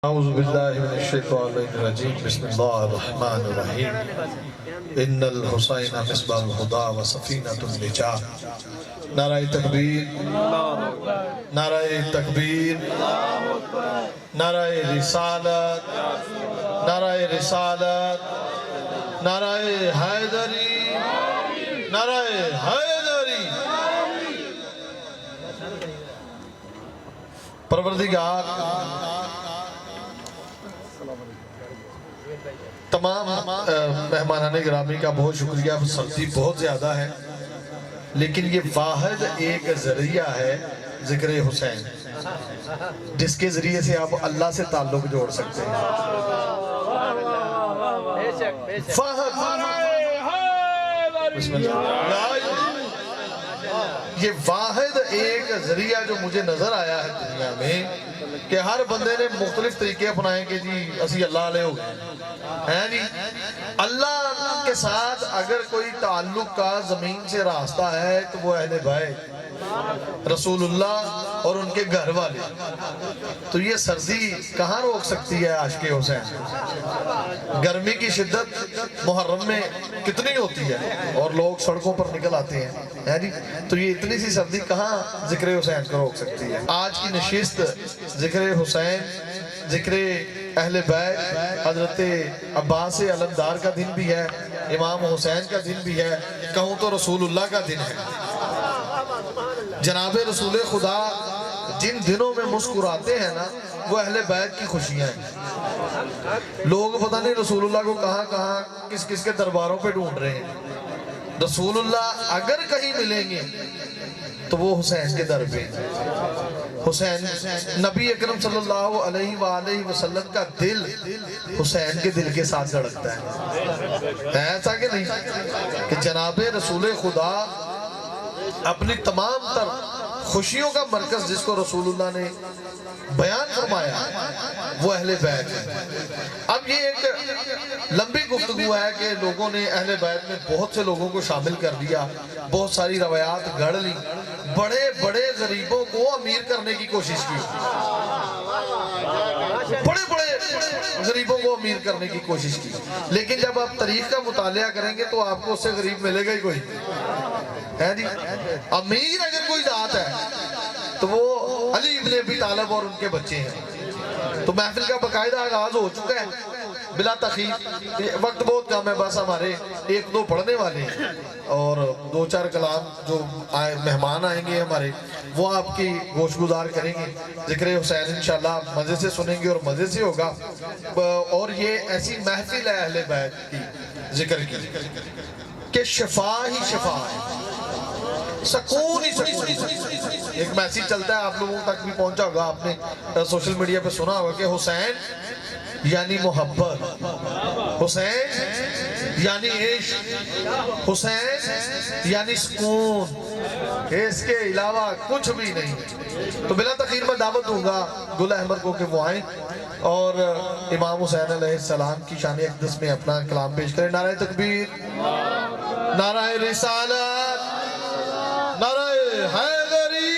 اعوذ باللہ من الشیطان الرجیم بسم اللہ الرحمن الرحیم ان الحسین مصباح الہدی و سفینۃ النجاہ۔ نعرہ تکبیر، نعرہ تکبیر، نعرہ رسالت، نعرہ رسالت، نعرہ حیدری، نعرہ حیدری۔ پروردگار تمام مہمانان گرامی کا بہت شکریہ۔ سردی بہت زیادہ ہے لیکن یہ واحد ایک ذریعہ ہے ذکر حسین جس کے ذریعے سے آپ اللہ سے تعلق جوڑ سکتے ہیں۔ بسم اللہ۔ یہ واحد ایک ذریعہ جو مجھے نظر آیا ہے دنیا میں کہ ہر بندے نے مختلف طریقے اپنائیں کہ جی اسی اللہ علیہ ہو گئے ہیں جی۔ اللہ کے ساتھ اگر کوئی تعلق کا زمین سے راستہ ہے تو وہ اہل بیت، رسول اللہ اور ان کے گھر والے۔ تو یہ سردی کہاں روک سکتی ہے عاشق حسین؟ گرمی کی شدت محرم میں کتنی ہوتی ہے اور لوگ سڑکوں پر نکل آتے ہیں جی، تو یہ اتنی سی سردی کہاں ذکر حسین کو روک سکتی ہے؟ آج کی نشست ذکر حسین، ذکر اہل بیت، حضرت عباس علمدار کا دن بھی ہے، امام حسین کا دن بھی ہے، کہوں تو رسول اللہ کا دن ہے۔ جناب رسول خدا جن دنوں میں مسکراتے ہیں نا وہ اہل بیت کی خوشیاں ہیں۔ لوگ پتہ نہیں رسول اللہ کو کہاں کہاں کس کس کے درباروں پہ ڈھونڈ رہے ہیں۔ رسول اللہ اگر کہیں ملیں گے تو وہ حسین کے در پہ۔ حسین نبی اکرم صلی اللہ علیہ وآلہ وسلم کا دل حسین کے دل کے ساتھ دھڑکتا ہے ایسا کہ نہیں کہ جناب رسول خدا اپنی تمام تر خوشیوں کا مرکز جس کو رسول اللہ نے بیان فرمایا وہ اہل بیت ہے۔ اب یہ ایک لمبی گفتگو ہے کہ لوگوں نے اہل بیت میں بہت سے لوگوں کو شامل کر دیا، بہت ساری روایات گھڑ لی، بڑے بڑے غریبوں کو امیر کرنے کی کوشش کی، بڑے بڑے غریبوں کو امیر کرنے کی کوشش کی۔ لیکن جب آپ تاریخ کا مطالعہ کریں گے تو آپ کو اس سے غریب ملے گا ہی کوئی ہے جی۔ امیر اگر کوئی ذات ہے تو وہ علی ابن ابی طالب اور ان کے بچے ہیں۔ تو محفل کا باقاعدہ آغاز ہو چکا ہے بلا تخیر، وقت بہت کم ہے، بس ہمارے ایک دو پڑھنے والے ہیں اور دو چار کلام جو مہمان آئیں گے ہمارے وہ آپ کی گوش گزار کریں گے۔ ذکر حسین انشاءاللہ مزے سے سنیں گے اور مزے سے ہوگا، اور یہ ایسی محفل ہے اہل بیت کی ذکر کی کہ شفا ہی شفا ہے، سکون ہی سکون۔ ایک میسیج چلتا ہے آپ لوگوں تک بھی پہنچا ہوگا، آپ نے سوشل میڈیا پہ سنا ہوگا کہ حسین یعنی محبت، حسین یعنی عشق، حسین یعنی سکون، اس کے علاوہ کچھ بھی نہیں۔ تو بلا تاخیر میں دعوت دوں گا گل احمد کو کہ وہ آئیں اور امام حسین علیہ السلام کی شان اقدس میں اپنا کلام پیش کریں۔ نعرہ تکبیر، نعرہ رسالت، نعرہ حیدری۔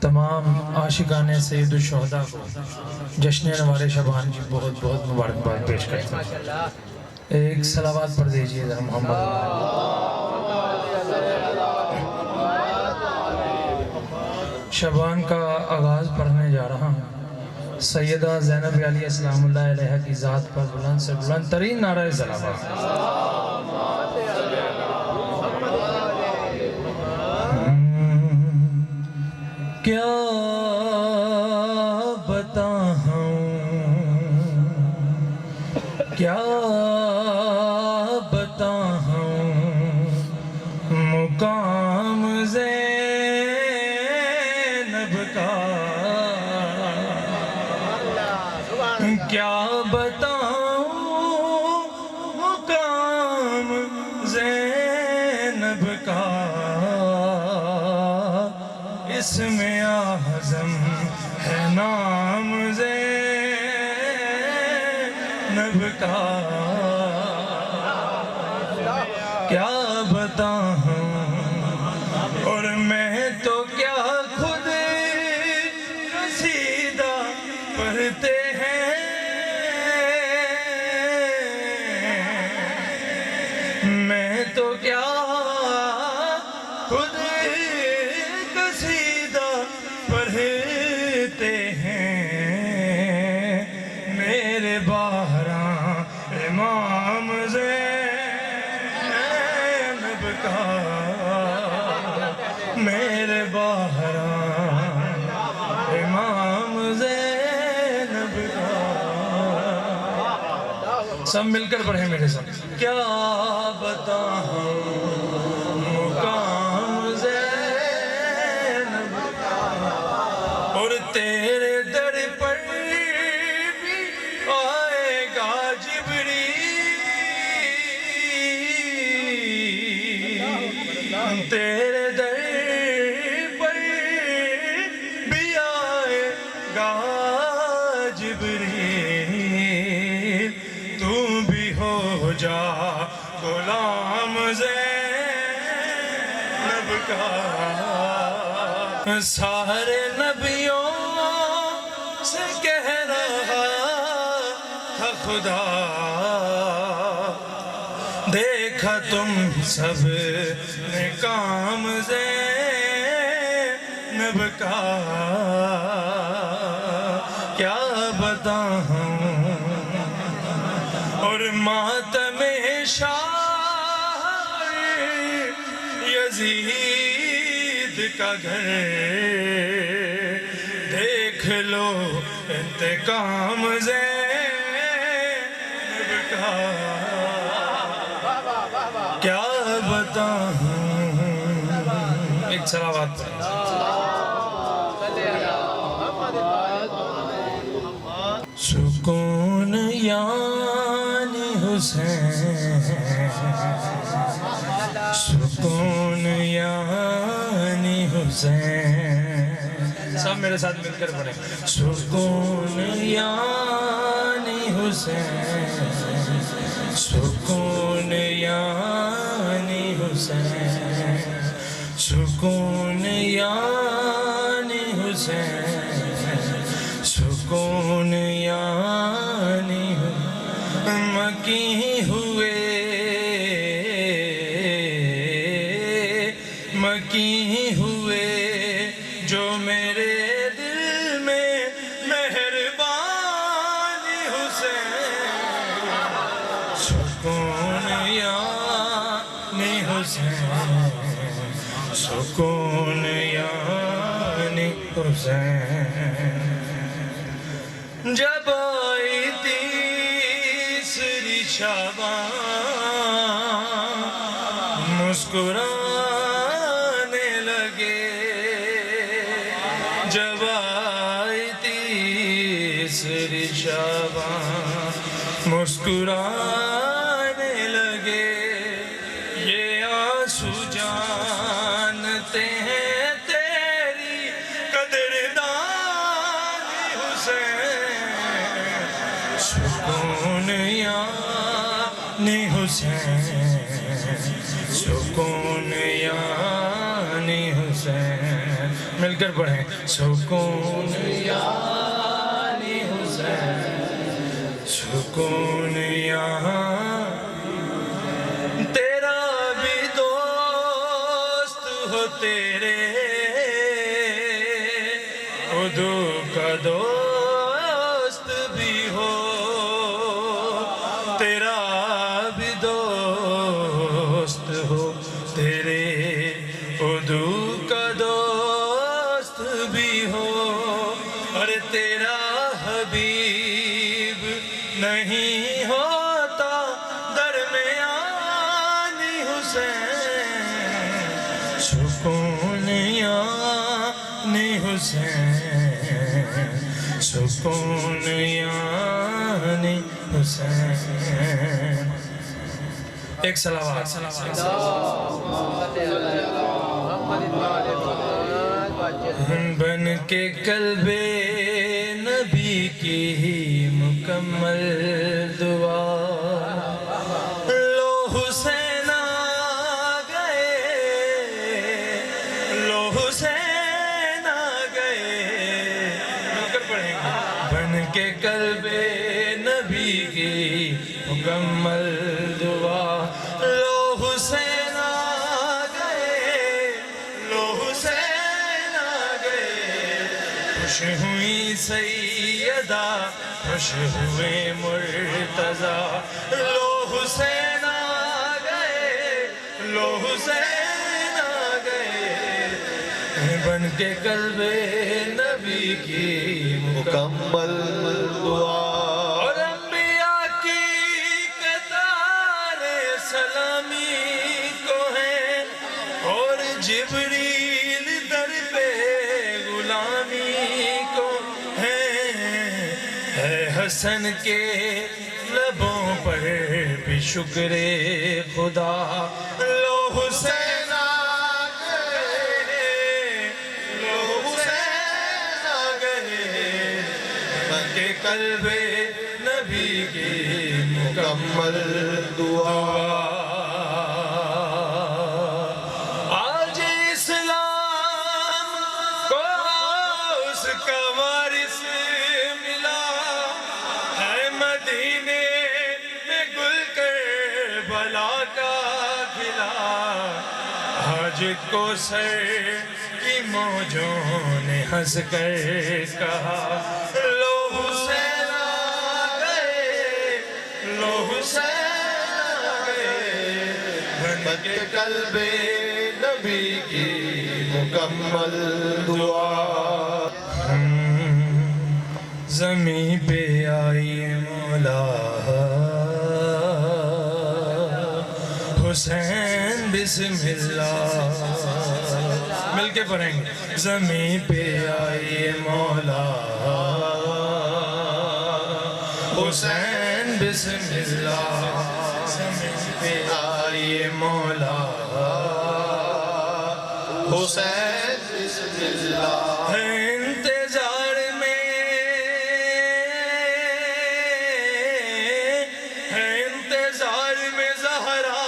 تمام عاشقان سید الشہداء کو جشن انوار شبان کی بہت بہت مبارکباد پیش کرتا ہوں۔ ایک صلوات پڑھ دیجئے ذرا محمد۔ شبان کا آغاز پڑھنے جا رہا ہوں سیدہ زینب علی السلام اللہ علیہ کی ذات پر بلند سے بلند ترین نعرہ صلوات۔ کیا بتاؤں، کیا بتاؤں مقام زینب کا، کیا بتاؤں مقام زینب کا، اس میں اعظم ہے نام زینب کا، کیا بتاؤں اور میں تو کیا خود قصیدہ پڑھتے ہیں سب مل کر پڑھیں میرے ساتھ. کیا بتاؤں مقام زینب کا اور تیرے در پر بھی آئے گا جبریل. تیرے در پر بھی آئے گا جبریل. تو بھی ہو جا غلام زینب کا. سارے نبیوں سے کہہ رہا تھا خدا, دیکھا تم سب نے کام زینب کا. کیا بتاؤں اور ماتم شاہ یزید کا گھر دیکھ لو انتقام زینب کا. کیا بتاؤں. ایک صلوات سکون یعنی حسین, سکون یعنی حسین. سب میرے ساتھ مل کر پڑھیں. سکون یعنی حسین, سکون یعنی حسین, سکون یعنی حسین, سکون یعنی مکی ہوئے, مکی ہوئے جو میرے دل میں مہربانی حسین. سکون یعنی حسین, سکون یعنی حسین. جب آئی تیسری شعبان مسکرانے لگے, جب آئی تیسری شعبان مسکرانے لگے. یہ آنسو جانتے ہیں تیری قدردانی حسین. سکون یعنی حسین, سکون یعنی حسین. مل کر پڑھیں. سکون یعنی حسین, سکون یعنی. تیرا بھی دوست ہو تیرے عدو کا دوست بھی ہو, تیرا بھی دوست ہو تیرے عدو کا دوست بھی ہو. اور تیرا حبیب نہیں ہوتا درمیانی حسین. سکون یعنی حسین, سکون یعنی حسین. ایک صلوات. بن کے قلب نبی کی مکمل دعا, لو حسین آ گئے, لو حسین آ گئے. مل کر پڑھیں گے. بن کے قلب نبی کی مکمل دعا, لو حسین آ گئے, لو حسین آ گئے. خوش ہوئی سیدہ, خوش ہوئے مرتضیٰ, لو حسین آ گئے, لو حسین آ گئے. بن کے قلب نبی کی مکمل دعا, اور انبیاء کی حسن کے لبوں پر بھی شکر خدا لو حسین آ گئے لو حسین آ گئے کہ قلب نبی کی مکمل دعا آج اسلام کو اس کا وارث ملا ہے مدینے میں گل کربلا کا کھلا آج کو سر کی موجوں نے ہنس کر کہا لو حسین آ گئے لو حسین آ گئے بن کے قلب نبی کی مکمل دعا زمین پہ آئی مولا حسین بسم اللہ مل کے پڑھیں گے زمین پہ آئی مولا حسین بسم اللہ زمین پہ آئی مولا حسین بسم اللہ انتظار میں ہے انتظار میں زہرا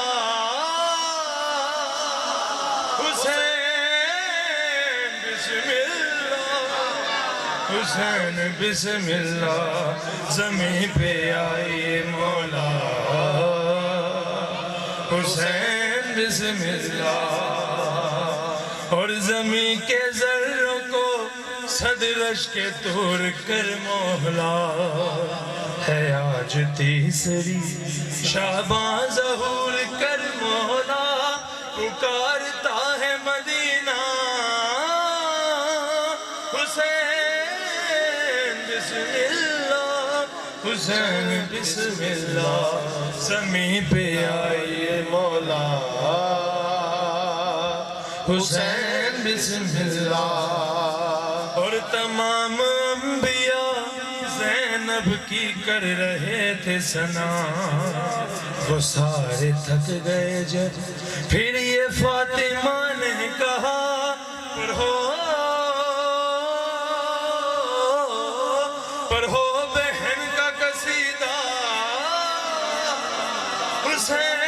حسین بسم اللہ حسین بسم اللہ زمین پہ آئی مولا حسین بسم اللہ اور زمین کے ذروں کو صدرش کے طور کر مولا ہے آج تیسری شعبان ظہور کر مولا پکارتا ہے مدینہ حسین بسم اللہ حسین بسم اللہ زمین پہ آئیے مولا حسین بسم اللہ اور تمام انبیاء زینب کی کر رہے تھے ثنا وہ سارے تھک گئے جب پھر یہ فاطمہ نے کہا پڑھو بہن کا قصیدہ حسین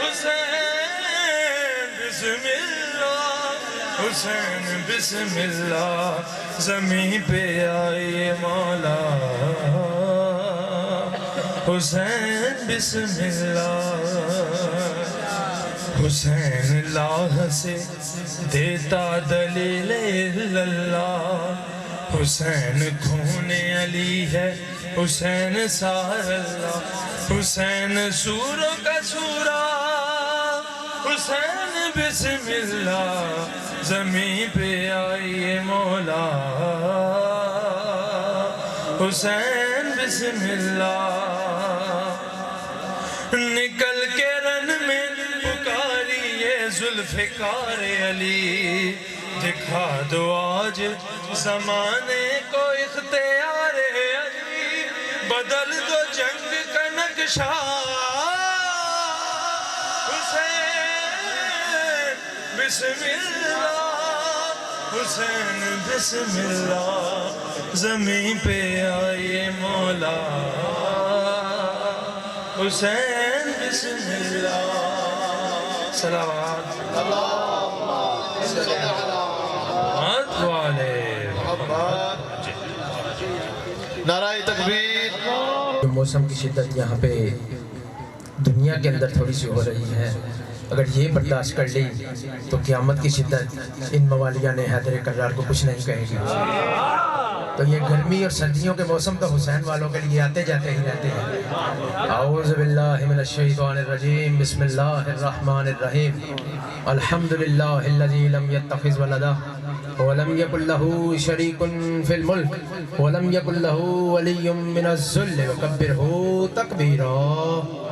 حسین بسم اللہ حسین بسم اللہ زمین پہ آئیے مولا حسین بسم اللہ حسین اللہ سے دیتا دلیل اللہ حسین خون علی ہے حسین سار اللہ حسین سوروں کا سورا حسین بسم اللہ زمین پہ آئیے مولا حسین بسم اللہ نکل کے رن میں پکاریے ذوالفقار علی دکھا دو آج زمانے کو اختیار علی بدل دو جنگ کا نقشہ حسین بسم اللہ حسین بسم اللہ زمین پہ آئیے مولا حسین بسم اللہ صلوات نعرہ تکبیر موسم کی شدت یہاں پہ دنیا کے اندر تھوڑی سی ہو رہی ہے اگر یہ برداشت کر لی تو قیامت کی شدت ان موالیہ نے حیدر کرار کو کچھ نہیں کہے گی تو یہ گرمی اور سردیوں کے موسم تو حسین والوں کے لیے آتے جاتے ہی رہتے ہیں اعوذ باللہ من الشیطان الرجیم بسم اللہ الرحمن الرحیم الحمدللہ الذی لم یتخذ ولدا ولم یکن له شریک فی الملک ولم یکن له ولی من الذل وکبرہ تکبیرا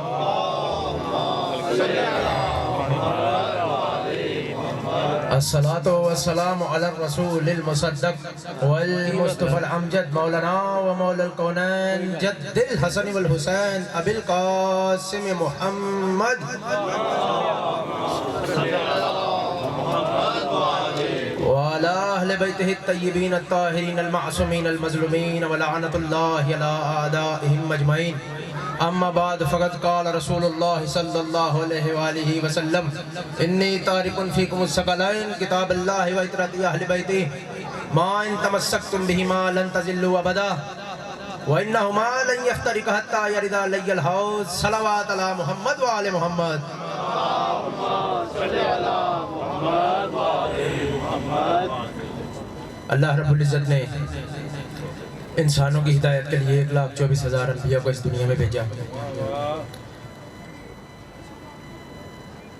الصلاة والسلام على الرسول المصدق والمصطفى الأمجد مولانا ومولى الكونين جد الحسن والحسين أبي القاسم محمد وعلى أهل بيته الطيبين الطاهرين المعصومين المظلومين ولعنة الله على أعدائهم أجمعين. اما بعد فقد قال رسول الله صلى الله عليه وآله وسلم انی تارک فیکم الثقلین کتاب اللہ و اطرۃ اہل بیتہ ما ان تمسکتم بہما لن تضلوا ابدا وانہما لن یفترقا حتی یرد علی الحوض. صلوات علی محمد و آل محمد. اللہ رب العزت نے انسانوں کی ہدایت کے لیے 1,24,000 انبیاء کو اس دنیا میں بھیجا،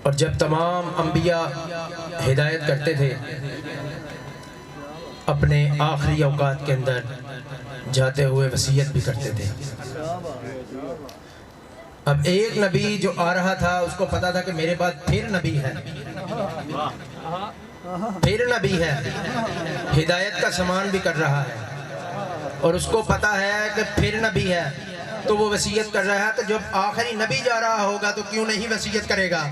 اور جب تمام انبیاء ہدایت کرتے تھے اپنے آخری اوقات کے اندر جاتے ہوئے وصیت بھی کرتے تھے. اب ایک نبی جو آ رہا تھا اس کو پتا تھا کہ میرے بعد پھر نبی ہے، پھر نبی ہے، ہدایت کا سامان بھی کر رہا ہے، اور اس کو پتا ہے کہ پھر نبی ہے، تو وہ وصیت کر رہا ہے. تو جب آخری نبی جا رہا ہوگا تو کیوں نہیں وصیت کرے گا؟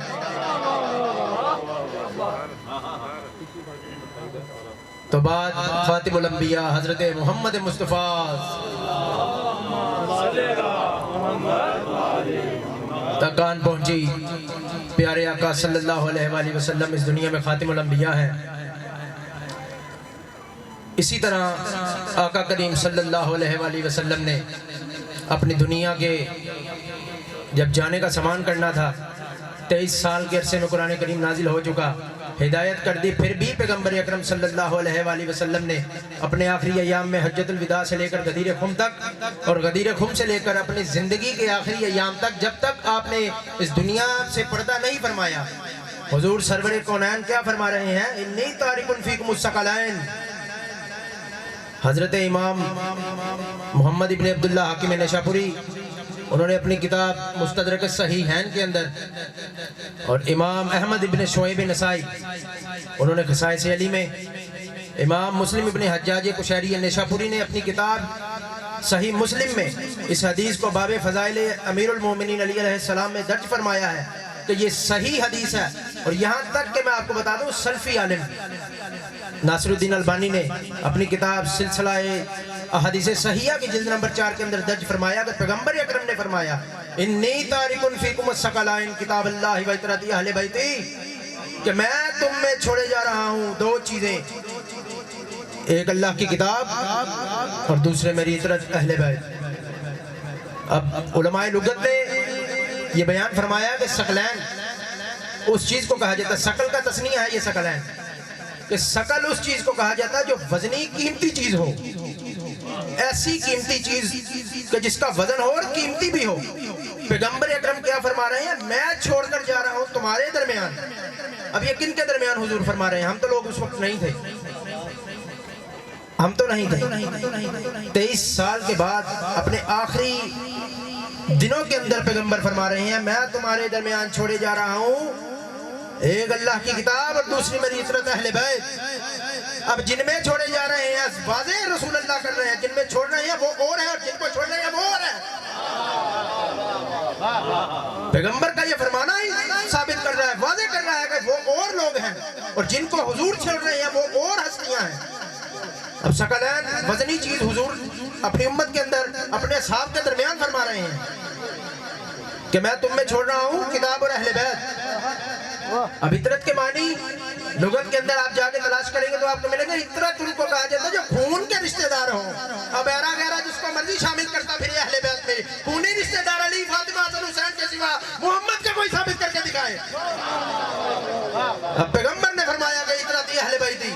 تو بعد خاتم الانبیاء حضرت محمد مصطفیٰ تک کان پہنچی. پیارے آقا صلی اللہ علیہ وآلہ وسلم اس دنیا میں خاتم الانبیاء ہیں. اسی طرح آقا کریم صلی اللہ علیہ وآلہ وسلم نے اپنی دنیا کے جب جانے کا سامان کرنا تھا، 23 سال کے عرصے میں قرآن کریم نازل ہو چکا، ہدایت کر دی، پھر بھی پیغمبر اکرم صلی اللہ علیہ وآلہ وسلم نے اپنے آخری ایام میں حجۃ الوداع سے لے کر غدیر خم تک، اور غدیر خم سے لے کر اپنی زندگی کے آخری ایام تک، جب تک آپ نے اس دنیا سے پردہ نہیں فرمایا، حضور سرور کونین کیا فرما رہے ہیں؟ انی تارک فیکم الثقلین. حضرت امام محمد ابن عبداللہ حاکم نشاپوری انہوں نے اپنی کتاب مستدرک الصحیحین کے اندر، اور امام احمد ابن شعیب نسائی انہوں نے خصائص علی میں، امام مسلم ابن حجاج قشیری نشاپوری نے اپنی کتاب صحیح مسلم میں اس حدیث کو باب فضائل امیر المومنین علی علیہ السلام میں درج فرمایا ہے کہ یہ صحیح حدیث ہے. اور یہاں تک کہ میں آپ کو بتا دوں سلفی عالم ناصر الدین البانی نے اپنی کتاب سلسلہ احادیث صحیحہ کی جلد نمبر 4 کے اندر درج فرمایا کہ پیغمبر اکرم نے فرمایا انی تارک فیکم الثقلین کتاب اللہ و اطرۃ اہل بیتہ، کہ میں تم میں چھوڑے جا رہا ہوں دو چیزیں، ایک اللہ کی کتاب اور دوسرے میری اطرۃ اہل بیت. اب علماء لغت نے یہ بیان فرمایا کہ ثقلین اس چیز کو کہا جاتا ہے، ثقل کا تثنیہ ہے یہ ثقلین، کہ ثقل اس چیز کو کہا جاتا ہے جو وزنی قیمتی چیز ہو، ایسی قیمتی چیز کہ جس کا وزن ہو اور قیمتی بھی ہو. پیغمبر اکرم کیا فرما رہے ہیں؟ میں چھوڑ کر جا رہا ہوں تمہارے درمیان. اب یہ کن کے درمیان حضور فرما رہے ہیں؟ ہم تو لوگ اس وقت نہیں تھے، ہم تو نہیں تھے. 23 سال کے بعد اپنے آخری دنوں کے اندر پیغمبر فرما رہے ہیں میں تمہارے درمیان چھوڑے جا رہا ہوں ایک اللہ کی کتاب اور دوسری میری اطرۃ اہل بیت. اب جن میں چھوڑے جا رہے ہیں واضح رسول اللہ کر رہے ہیں، جن میں چھوڑ رہے ہیں وہ اور ہیں اور جن کو چھوڑ رہے ہیں وہ اور ہیں. پیغمبر کا یہ فرمانا ہی ثابت کر رہا ہے، واضح کر رہا ہے کہ وہ اور لوگ ہیں اور جن کو حضور چھوڑ رہے ہیں وہ اور ہستیاں ہیں. اب ثقلین وزنی چیز حضور اپنی امت کے اندر اپنے اصحاب کے درمیان فرما رہے ہیں کہ میں تم میں چھوڑ رہا ہوں کتاب اور اہل بیت. اب اطرت کے معنی لغت کے اندر آپ جا کے تلاش کریں گے تو آپ کو ملے گا اطرت ان کو کہا جاتا ہے جو خون کے رشتہ دار ہوں. اب ایرا غیرہ جس کو مرضی شامل کرتا پھر اہل بیت میں، خونی رشتہ دار علی فاطمہ حسن حسین کے سوا محمد کا کوئی ثابت کر کے دکھائے. اب پیغمبر نے فرمایا کہ اطرت اہل بیتی،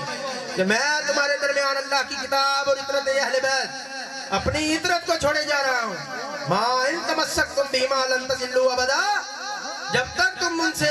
کہ میں تمہارے درمیان اللہ کی کتاب اور اطرت اہل بیت اپنی اطرت کو چھوڑے جا رہا ہوں. ما ان تمسکتم بہما لن تضلوا ابدا، جب تک تم ان سے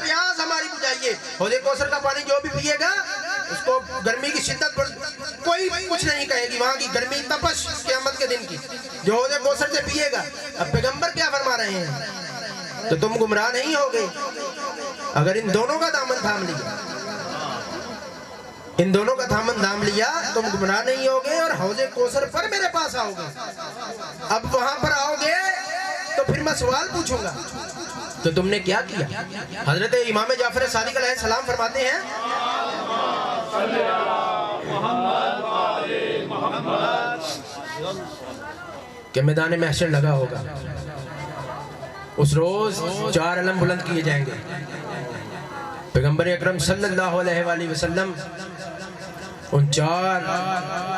پیاس ہماری بجھائیے. حوض کوثر کا پانی جو بھی پیے گا اس کو گرمی کی شدت پر کوئی کچھ نہیں کہے گی. وہاں کی گرمی تپش قیامت کے دن کی جو حوض کوثر سے پیے گا. اب پیغمبر کیا فرما رہے ہیں؟ تو تم گمراہ نہیں ہوگے اگر ان دونوں کا دامن تھام لیا. ان دونوں کا دامن تھام لیا تم گمراہ نہیں ہوگے اور حوض کوثر پر میرے پاس آؤ گے. اب وہاں پر آؤ گے تو پھر میں سوال پوچھوں گا تو تم نے کیا کیا. حضرت امام جعفر صادق علیہ السلام فرماتے ہیں کہ میدان محشر لگا ہوگا. اس روز 4 علم بلند کیے جائیں گے. پیغمبر اکرم صلی اللہ علیہ وآلہ وسلم ان 4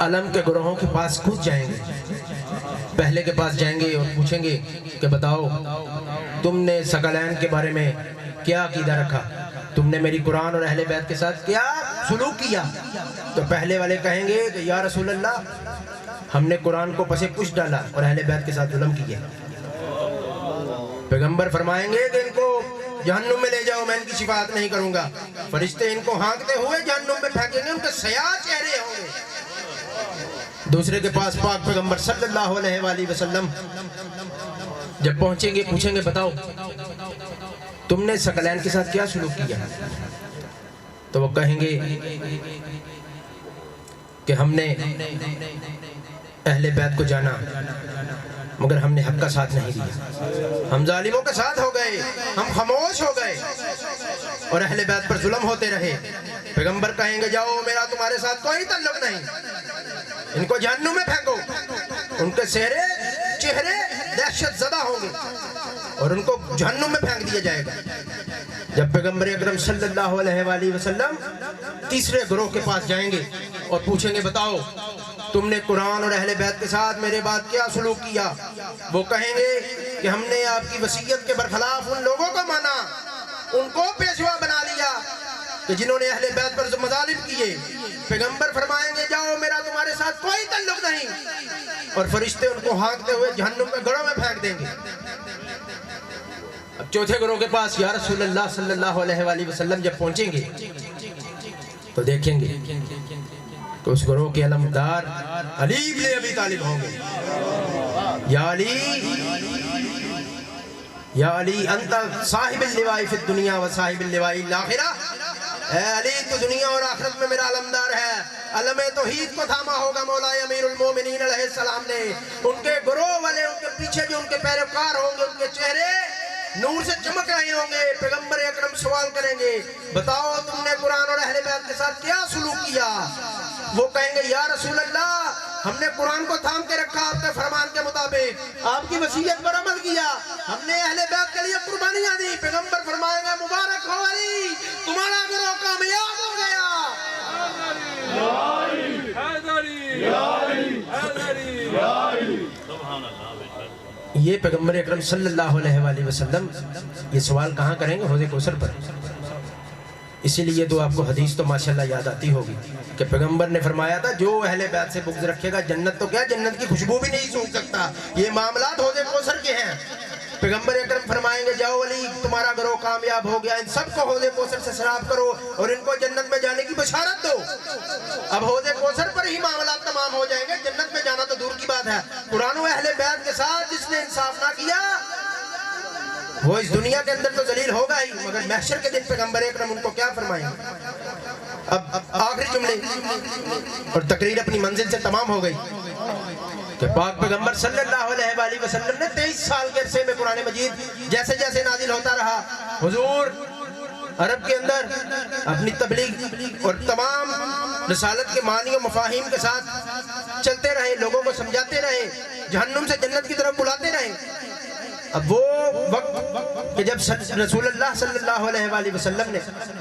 علم کے گروہوں کے پاس کھود جائیں گے. پہلے کے پاس جائیں گے اور پوچھیں گے کہ بتاؤ تم نے ثقلین کے بارے میں کیا عقیدہ رکھا, تم نے میری قرآن اور اہل بیت کے ساتھ کیا سلوک کیا. تو پہلے والے کہیں گے کہ یا رسول اللہ ہم نے قرآن کو پسے پش ڈالا اور اہل بیت کے ساتھ ظلم کیا. پیغمبر فرمائیں گے کہ ان کو جہنم میں لے جاؤ, میں ان کی شفاعت نہیں کروں گا. فرشتے ان کو ہانکتے ہوئے جہنم میں پھینکیں گے, ان کے سیاہ چہرے ہوں گے. دوسرے کے پاس پاک پیغمبر صلی اللہ علیہ وآلہ وسلم جب پہنچیں گے پوچھیں گے بتاؤ تم نے ثقلین کے ساتھ کیا سلوک کیا. تو وہ کہیں گے کہ ہم نے اہل بیت کو جانا مگر ہم نے حق کا ساتھ نہیں دیا, ہم ظالموں کے ساتھ ہو گئے, ہم خاموش ہو گئے اور اہل بیت پر ظلم ہوتے رہے. پیغمبر کہیں گے جاؤ میرا تمہارے ساتھ کوئی تعلق نہیں, ان کو جہنم میں پھینکو. ان کے چہرے دہشت زدہ ہوں گے اور ان کو جہنم میں پھینک دیا جائے گا. جب پیغمبر اکرم صلی اللہ علیہ وآلہ وسلم تیسرے گروہ کے پاس جائیں گے اور پوچھیں گے بتاؤ تم نے قرآن اور اہل بیت کے ساتھ میرے بعد کیا سلوک کیا. وہ کہیں گے کہ ہم نے آپ کی وصیت کے برخلاف ان لوگوں کو مانا, ان کو پیشوا بنا لیا کہ جنہوں نے اہل بیت پر مظالم کیے. پیغمبر فرمائیں گے جاؤ میرا تمہارے ساتھ کوئی تعلق نہیں, اور فرشتے ان کو ہانکتے ہوئے جہنم کے گڑھوں میں پھینک دیں گے. اب چوتھے گروہ کے پاس یا رسول اللہ صلی اللہ علیہ وآلہ وسلم جب پہنچیں گے تو دیکھیں گے کہ اس گروہ کے علمدار علی بن ابی طالب ہوں گے. یا علی انت صاحب اللواء فی الدنیا و صاحب اللواء الاخرہ. اے علی تو دنیا اور آخرت میں میرا علمدار ہے. علم توحید کو تھاما ہوگا مولا امیر المومنین علیہ السلام نے. ان کے گروہ والے ان کے پیچھے جو ان کے پیروکار ہوں گے ان کے چہرے نور سے چمک رہے ہوں گے. پیغمبر اکرم سوال کریں گے بتاؤ تم نے قرآن اور اہل بیت کے ساتھ کیا سلوک کیا. وہ کہیں گے یا رسول اللہ ہم نے قرآن کو تھام کے رکھا, آپ کے فرمان کے مطابق آپ کی وصیت پر عمل کیا, ہم نے اہل بیت کے لیے قربانیاں دی. پیغمبر فرمائیں گے مبارک ہو علی تمہارا گروہ کامیاب ہو گیا. یہ پیغمبر اکرم صلی اللہ علیہ وآلہ وسلم یہ سوال کہاں کریں گے؟ حوض کوثر پر. اسی لیے تو آپ کو حدیث تو ماشاءاللہ یاد آتی ہوگی کہ پیغمبر نے فرمایا تھا جو اہل بیت سے بغض رکھے گا جنت تو کیا جنت کی خوشبو بھی نہیں سونگھ سکتا. یہ معاملات حوض کوثر کے ہیں. پیغمبر اکرم فرمائیں گے جاؤ علی تمہارا گروہ کامیاب ہو گیا, ان سب کو حوض کوثر سے سراب کرو اور ان کو جنت میں جانے کی بشارت دو. اب حوض کوثر پر ہی معاملات تمام ہو جائیں گے, جنت میں جانا تو دور کی بات ہے. قرآن و اہل بیت کے ساتھ جس نے انصاف نہ کیا وہ اس دنیا کے اندر تو ذلیل ہوگا ہی, مگر محشر کے دن پیغمبر اکرم ان کو کیا فرمائیں گے. اب آخری جملے اور تقریر اپنی منزل سے تمام ہو گئی کہ پاک پیغمبر صلی اللہ علیہ وآلہ وسلم نے 23 سال کے عرصے میں قرآن مجید جیسے جیسے نازل ہوتا رہا حضور عرب کے اندر اپنی تبلیغ اور تمام رسالت کے معنی و مفاہیم کے ساتھ چلتے رہے, لوگوں کو سمجھاتے رہے, جہنم سے جنت کی طرف بلاتے رہے. اب وہ وقت کہ جب رسول اللہ صلی اللہ علیہ وآلہ وسلم نے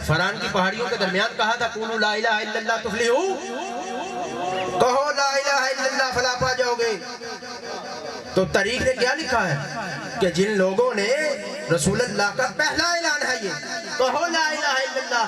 فران کی پہاڑیوں کے درمیان کہا تھا قولوا لا الہ الا اللہ تفلحوا, کہو لا الہ الا اللہ فلاح پا جاؤ گے, تو تاریخ نے کیا لکھا ہے کہ جن لوگوں نے رسول اللہ کا پہلا اعلان ہے یہ کہو لا الہ الا اللہ,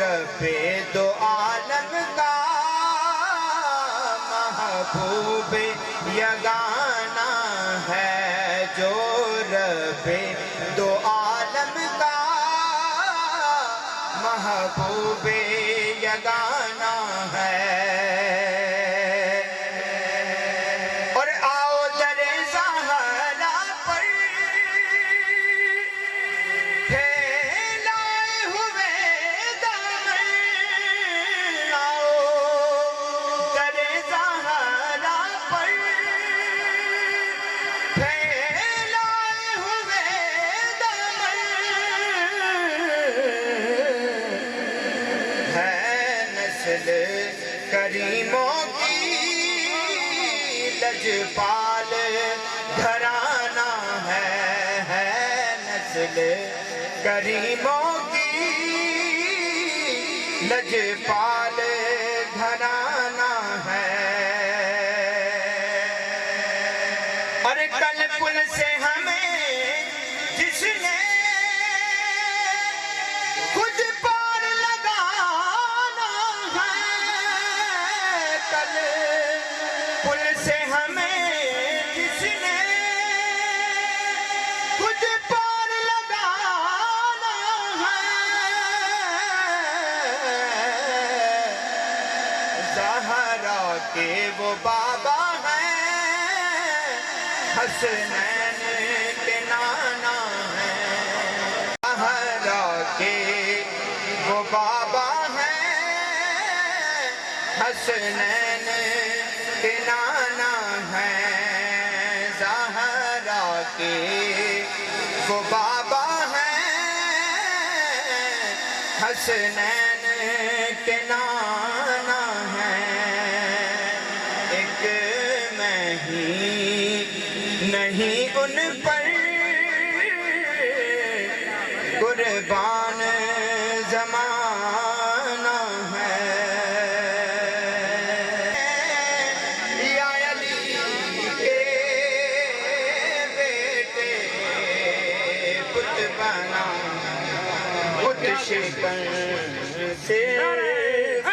رب دو عالم کا محبوب یگانہ ہے، جو رب دو عالم کا محبوب یگانہ ہے۔ اور آؤ در زہرا پر پھیلائے ہوئے دامن، آؤ در زہرا پر پھیلائے ہوئے دامن، ہے نسل کریموں کی لجپال گھرانہ ہے نسل کریموں کی لجپال گھرانہ ہے۔ اور کل پل سے ہمیں جس نے خود پار لگانا ہے، کل پل سے ہمیں جس نے خود پار لگانا ہے، زہرا کے وہ بابا ہیں، حسنین کے نانا ہیں، زہرا کے وہ بابا ہیں، حسنین کے نانا ہیں، زہرا کے وہ بابا ہیں، حسنین کے نانا ہیں۔ ایک میں ہی نہیں ان پر قربان زمانہ ہے، یا علی کے بیٹے پت بنا، پت شکن صرف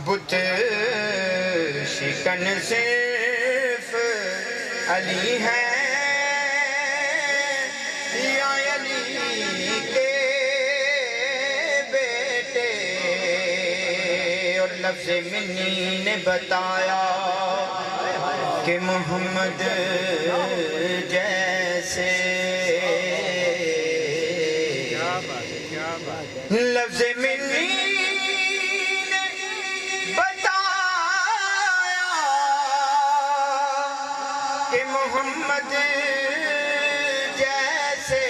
بت شکن صرف علی ہے، یا علی کے بیٹے۔ اور لفظ منی نے بتایا کہ محمد جیسے، لفظ منی نے بتایا کہ محمد جیسے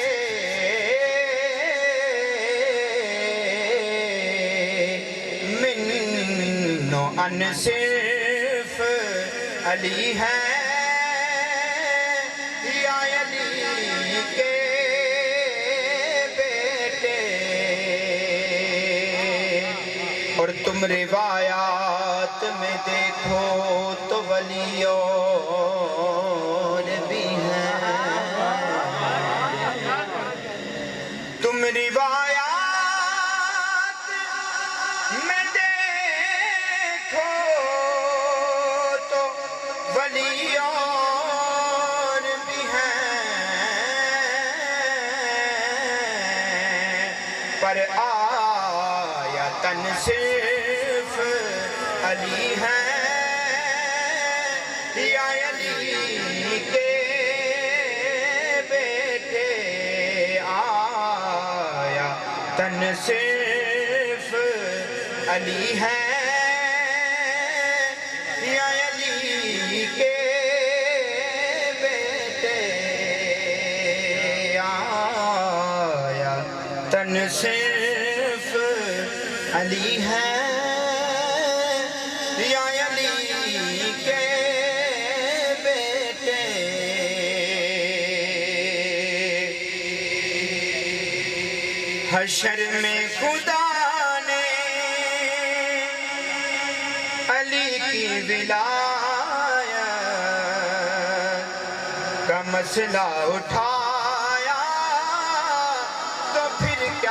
من و ان صرف علی ہے، یا علی کے بیٹے۔ اور تم روایات میں دیکھو تو ولی اور بھی ہیں، تم روایات میں دیکھو تو ولی اور بھی ہیں، پر آیتن صرف علی ہے، یا علی کے بیٹے۔ آیتن صرف علی ہے، یا علی کے بیٹے۔ آیتن صرف علی ہے، یا علی کے بیٹے۔ حشر میں خدا نے علی کی ولایت کا مسئلہ اٹھایا، تو پھر کیا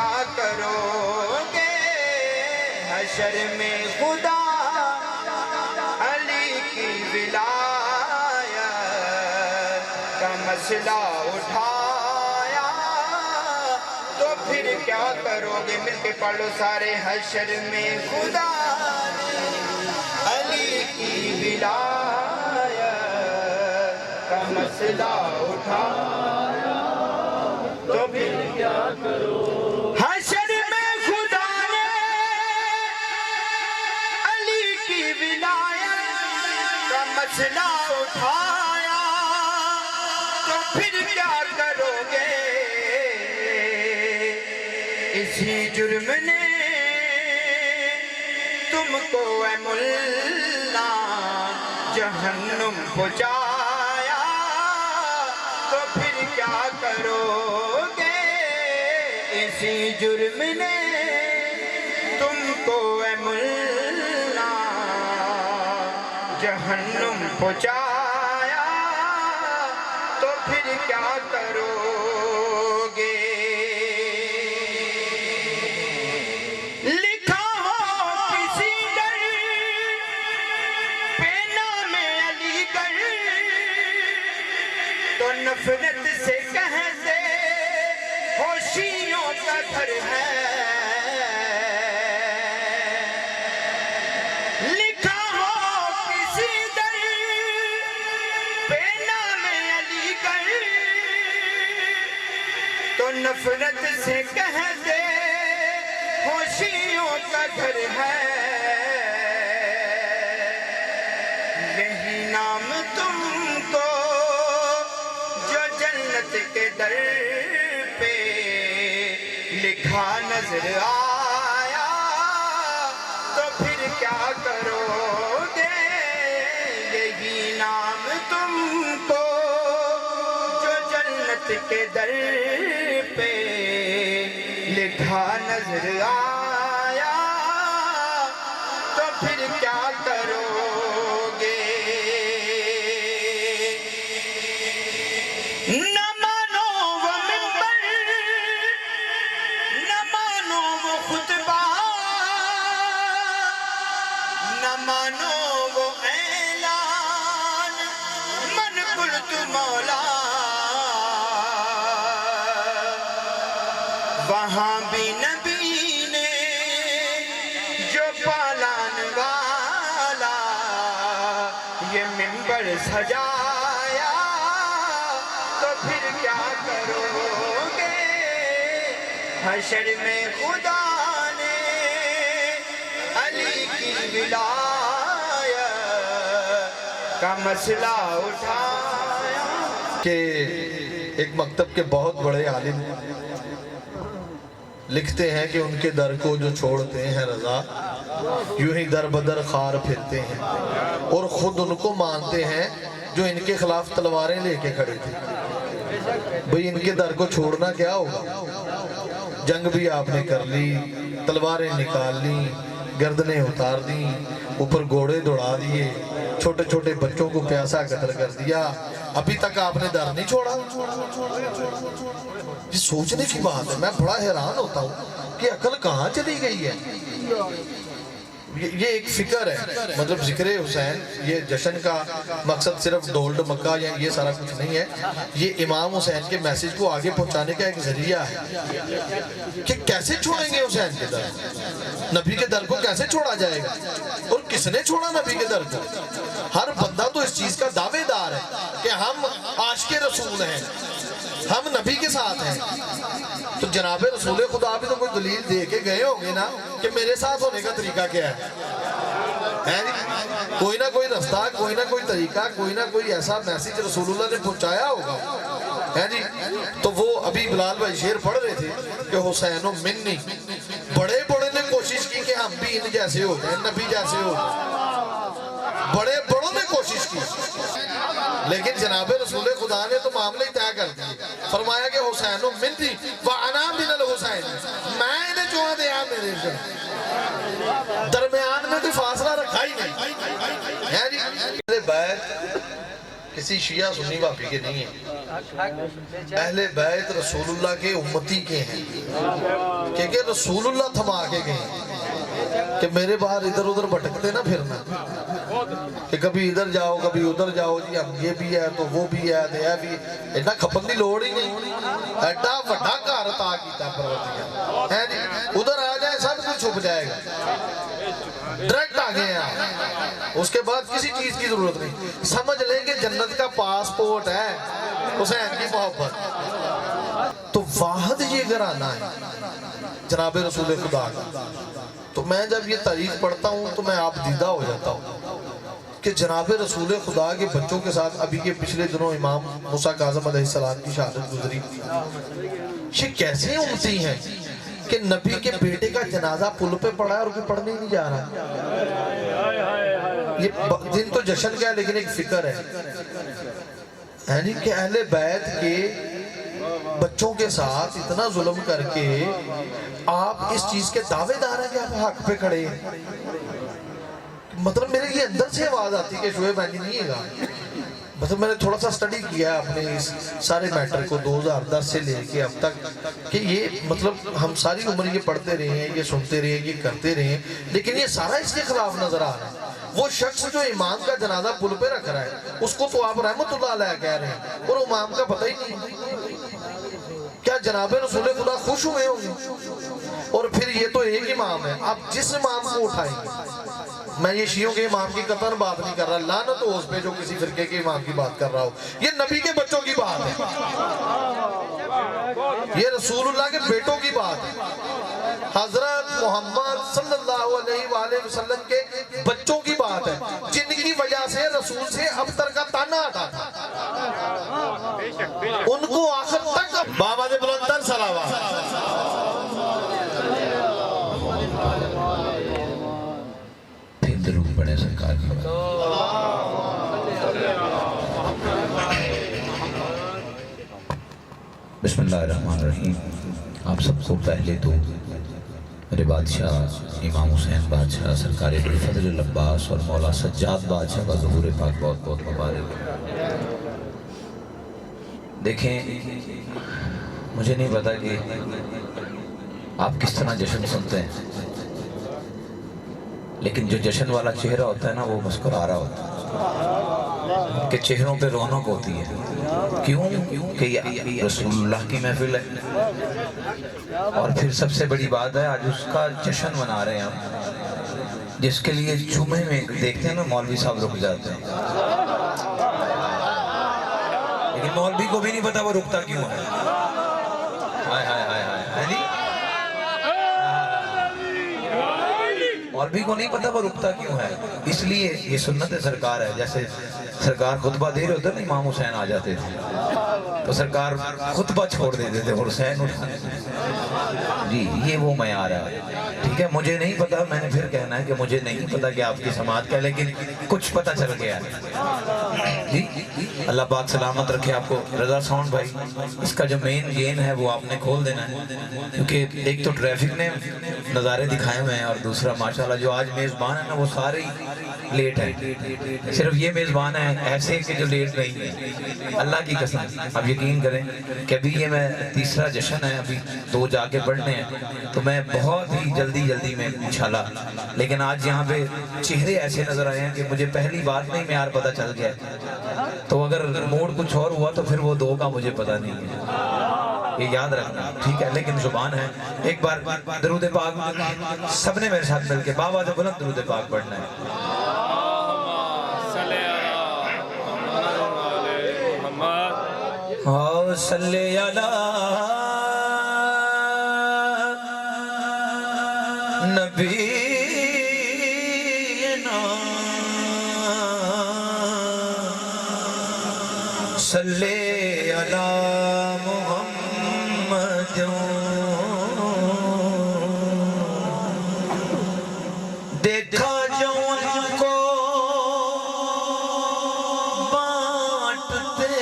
حشر میں خدا علی کی ولایت کا مسئلہ اٹھایا تو پھر کیا کرو گے؟ مل کے پڑھ لو سارے. حشر میں خدا علی کی ولایت کا مسئلہ اٹھایا تو پھر کیا کرو؟ حشر میں خدا نے علی کی ولایت کا مسئلہ اٹھایا تو پھر کیا کرو گے؟ اسی جرم نے تم کو اے ملا جہنم پہنچایا تو پھر کیا کرو گے؟ اسی جرم نے تم کو اے ملا جہنم پہنچایا تو پھر کیا کرو گے؟ لکھا ہو کسی در پہ نام علی گڑھ تو نفرت سے کہہ دے ہوشیوں کا گھر ہے. لکھا ہو کسی در پہ نام علی گڑھ تو نفرت سے کہہ دے ہوشیوں کا گھر ہے. یہی نام تم کو جو جنت کے در پہ لکھا نظر آیا تو پھر کیا کرو گے؟ یہی نام تم کو جو جنت کے در پہ لکھا نظر آیا تو پھر کیا کرو گے؟ نہ مانو وہ منبر، نہ مانو وہ خطبہ، نہ مانو وہ اعلان من قلت مولا. وہاں بھی نبی نے جو پالان والا یہ منبر سجایا تو پھر کیا کرو گے؟ حشر میں خدا نے علی کی ولایت کا مسئلہ اٹھایا. کہ ایک مکتب کے بہت بڑے عالم لکھتے ہیں کہ ان کے در کو جو چھوڑتے ہیں رضا یوں ہی در بدر خار پھرتے ہیں اور خود ان کو مانتے ہیں جو ان کے خلاف تلواریں لے کے کھڑے تھے. بھئی ان کے در کو چھوڑنا کیا ہوگا؟ جنگ بھی آپ نے کر لی، تلواریں نکال لی، گردنیں اتار دی، اوپر گھوڑے دوڑا دیے، چھوٹے چھوٹے بچوں کو پیاسا قتل کر دیا، ابھی تک آپ نے در نہیں چھوڑا. یہ سوچنے کی بات ہے. میں بڑا حیران ہوتا ہوں کہ عقل کہاں چلی گئی ہے. یہ ایک فکر ہے. مطلب ذکر حسین یہ جشن کا مقصد صرف ڈولڈ مکہ یا یہ سارا کچھ نہیں ہے. یہ امام حسین کے میسیج کو آگے پہنچانے کا ایک ذریعہ ہے کہ کیسے چھوڑیں گے حسین کے در، نبی کے در کو کیسے چھوڑا جائے گا، اور کس نے چھوڑا نبی کے در کو. ہر بندہ تو اس چیز کا دعوے دار ہے کہ ہم عاشق رسول ہیں، ہم نبی کے ساتھ ہیں. تو جناب رسول خدا بھی تو کوئی دلیل دے کے گئے ہوں گے نا کہ میرے ساتھ ہونے کا طریقہ کیا ہے. کوئی نہ کوئی رستہ، کوئی نہ کوئی طریقہ، کوئی نہ کوئی ایسا میسیج رسول اللہ نے پہنچایا ہوگا. تو وہ ابھی بلال بھائی شعر پڑھ رہے تھے کہ حسین و منی، بڑے بڑے نے کوشش کی کہ ہم بھی ان جیسے ہو جائیں، نبی جیسے ہو جائیں. بڑے بڑوں نے کوشش کی، لیکن جناب رسول خدا نے تو معاملہ ہی طے کر دیا. فرمایا کہ حسین و منی وَأَنَا مِنَ الْحُسَيْنِ، میں انہیں چوہا دیا میرے سے. درمیان میں کوئی فاصلہ رکھا ہی نہیں. اہل بیت کسی شیعہ سنی واپی کے نہیں ہیں. اہل بیت رسول اللہ کے امتی کے ہیں، کیونکہ رسول اللہ تھما کے گئے ہیں. کہ میرے باہر ادھر ادھر بھٹکتے نہ پھرنا کہ کبھی ادھر جاؤ کبھی ادھر جاؤ جی ہم یہ بھی ہے تو وہ بھی ہے تو یہ بھی ایڈا کھپن دی لوڑ ہی نہیں ایڈا وڈا گھر عطا کیتا پروردگار ہے جی ادھر آ جائے سب کچھ چھپ جائے گا ڈائریکٹ آ گئے ہیں اس کے بعد کسی چیز کی ضرورت نہیں سمجھ لیں کہ جنت کا پاسپورٹ ہے حسین کی محبت تو واحد یہ گھرانہ ہے جناب رسول خدا کا تو میں جب یہ تاریخ پڑھتا ہوں تو میں آپ دیدہ ہو جاتا ہوں کہ جناب رسول خدا کے بچوں کے ساتھ ابھی کے پچھلے دنوں امام موسیٰ کاظم علیہ السلام کی شہادت گزری یہ کیسے امتی ہیں کہ نبی کے بیٹے کا جنازہ پل پہ پڑا ہے اور کوئی پڑھنے ہی نہیں جا رہا یہ دن تو جشن کا ہے لیکن ایک فکر ہے یعنی کہ اہل بیت کے بچوں کے ساتھ اتنا ظلم کر کے آپ اس چیز کے دعوے دار ہیں کہ آپ حق پہ کھڑے ہیں مطلب میرے یہ اندر سے آواز آتی ہے کہ شعیب بھائی نہیں ہے گا مطلب میں نے تھوڑا سا سٹڈی کیا ہے اپنے اس سارے میٹر کو 2010 سے لے کے اب تک کہ یہ مطلب ہم ساری عمر یہ پڑھتے رہے ہیں یہ سنتے رہے ہیں یہ کرتے رہے ہیں لیکن یہ سارا اس کے خلاف نظر آ رہا ہے وہ شخص جو امام کا جنازہ پل پہ رکھ رہا ہے اس کو تو آپ رحمت اللہ علیہ کہہ رہے ہیں اور امام کا پتہ ہی نہیں کیا جناب رسول خدا خوش ہوئے ہوں گے اور پھر یہ تو ایک امام ہے آپ جس امام کو اٹھائیں گے میں یہ شیعوں کے امام کی قطر بات نہیں کر رہا لعنت ہو اس پہ جو کسی فرقے کے امام کی بات کر رہا ہو یہ نبی کے بچوں کی بات ہے یہ رسول اللہ کے بیٹوں کی بات ہے حضرت محمد صلی اللہ علیہ وآلہ وسلم کے بچوں کی بات ہے جن کی وجہ سے رسول سے ابتر کا تانا آتا تھا ان کو آخر تک بابا دے بلندر سلاوات درود پڑھے سرکار کی بسم اللہ الرحمن الرحیم آپ سب کو پہلے تو میرے بادشاہ امام حسین بادشاہ سرکار ابوالفضل العباس اور مولا سجاد بادشاہ کا ظہور پاک بہت بہت مبارک دیکھیں مجھے نہیں پتا کہ آپ کس طرح جشن سنتے ہیں لیکن جو جشن والا چہرہ ہوتا ہے نا وہ مسکرا رہا ہوتا ہے کہ چہروں پہ رونق ہوتی ہے کیوں کہ یہ رسول اللہ کی محفل ہے اور پھر سب سے بڑی بات ہے آج اس کا جشن منا رہے ہیں ہم جس کے لیے جمعے میں دیکھتے ہیں نا مولوی صاحب رک جاتے ہیں لیکن مولوی کو بھی نہیں پتا وہ رکتا کیوں ہے ہائے ہائے ہائے ہائے مولوی کو نہیں پتا وہ رکتا کیوں ہے اس لیے یہ سنت سرکار ہے جیسے سرکار خطبہ دے رہے ہوتے نا امام حسین آ جاتے تھے تو سرکار خطبہ چھوڑ دیتے تھے اور حسین اٹھاتے جی یہ وہ معیار ہے ٹھیک ہے مجھے نہیں پتا میں نے پھر کہنا ہے کہ مجھے نہیں پتا کہ آپ کی سماعت کا لیکن کچھ پتا چل گیا جی اللہ پاک سلامت رکھے آپ کو رضا ساؤنڈ بھائی اس کا جو مین گین ہے وہ آپ نے کھول دینا ہے کیونکہ ایک تو ٹریفک نے نظارے دکھائے ہوئے ہیں اور دوسرا ماشاءاللہ جو آج میزبان ہے نا وہ سارے لیٹ ہے صرف یہ میزبان ہے ایسے کہ جو لیٹ نہیں ہے اللہ کی قسم اب یقین کریں کہ ابھی یہ میں تیسرا جشن ہے ابھی 2 جا کے پڑھنے ہیں تو میں بہت ہی جلدی میں انشاءاللہ لیکن آج یہاں پہ چہرے ایسے نظر آئے ہیں کہ مجھے پہلی بات نہیں معیار پتہ چل گیا تو اگر موڈ کچھ اور ہوا تو پھر وہ 2 کا مجھے پتہ نہیں ہے یہ یاد رکھنا ٹھیک ہے لیکن زبان ہے ایک بار درود پاک سب نے میرے ساتھ مل کے بابا سے بلند درود پاک پڑھنا ہے صلی علی نبینا صلی علی محمد دیکھا جو ان کو بانٹتے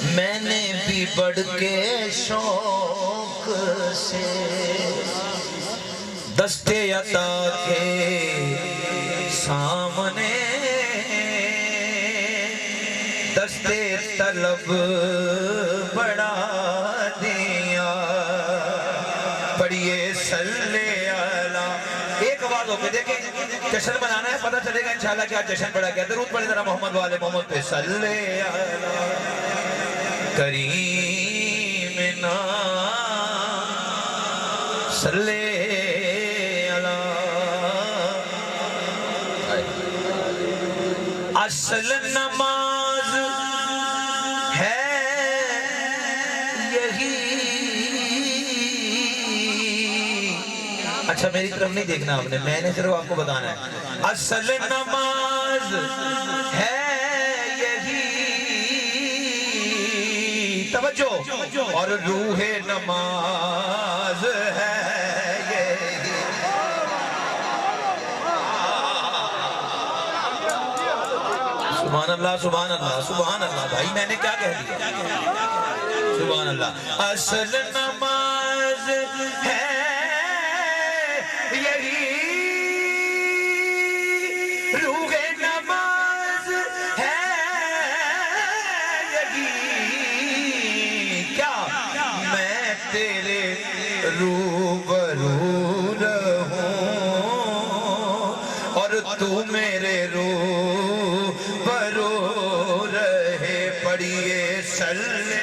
میں نے بھی بڑھ کے شوق سے دستے عطا کے سامنے دستے طلب بڑھا دیا پڑھیے صلی اللہ. ایک آواز ہو کے دیکھیں, جشن منانا ہے, پتہ چلے گا انشاءاللہ کیا جشن پڑھا گیا. درود پڑھیں ذرا محمد والے محمد پہ. صلی اللہ کریمنا صلی اللہ. اصل نماز ہے یہی. اچھا میری طرف نہیں دیکھنا آپ نے, میں نے صرف آپ کو بتانا ہے. اصل نماز ہے یہی, توجہ, اور روح نماز ہے یہی. سبحان اللہ سبحان اللہ سبحان اللہ. بھائی میں نے کیا کہہ دیا؟ سبحان اللہ. اصل نماز ہے یہی, روح نماز ہے یہی. کیا میں تیرے روبرو رہوں اور تو میرے روبرو رہے. پڑھیے صلی.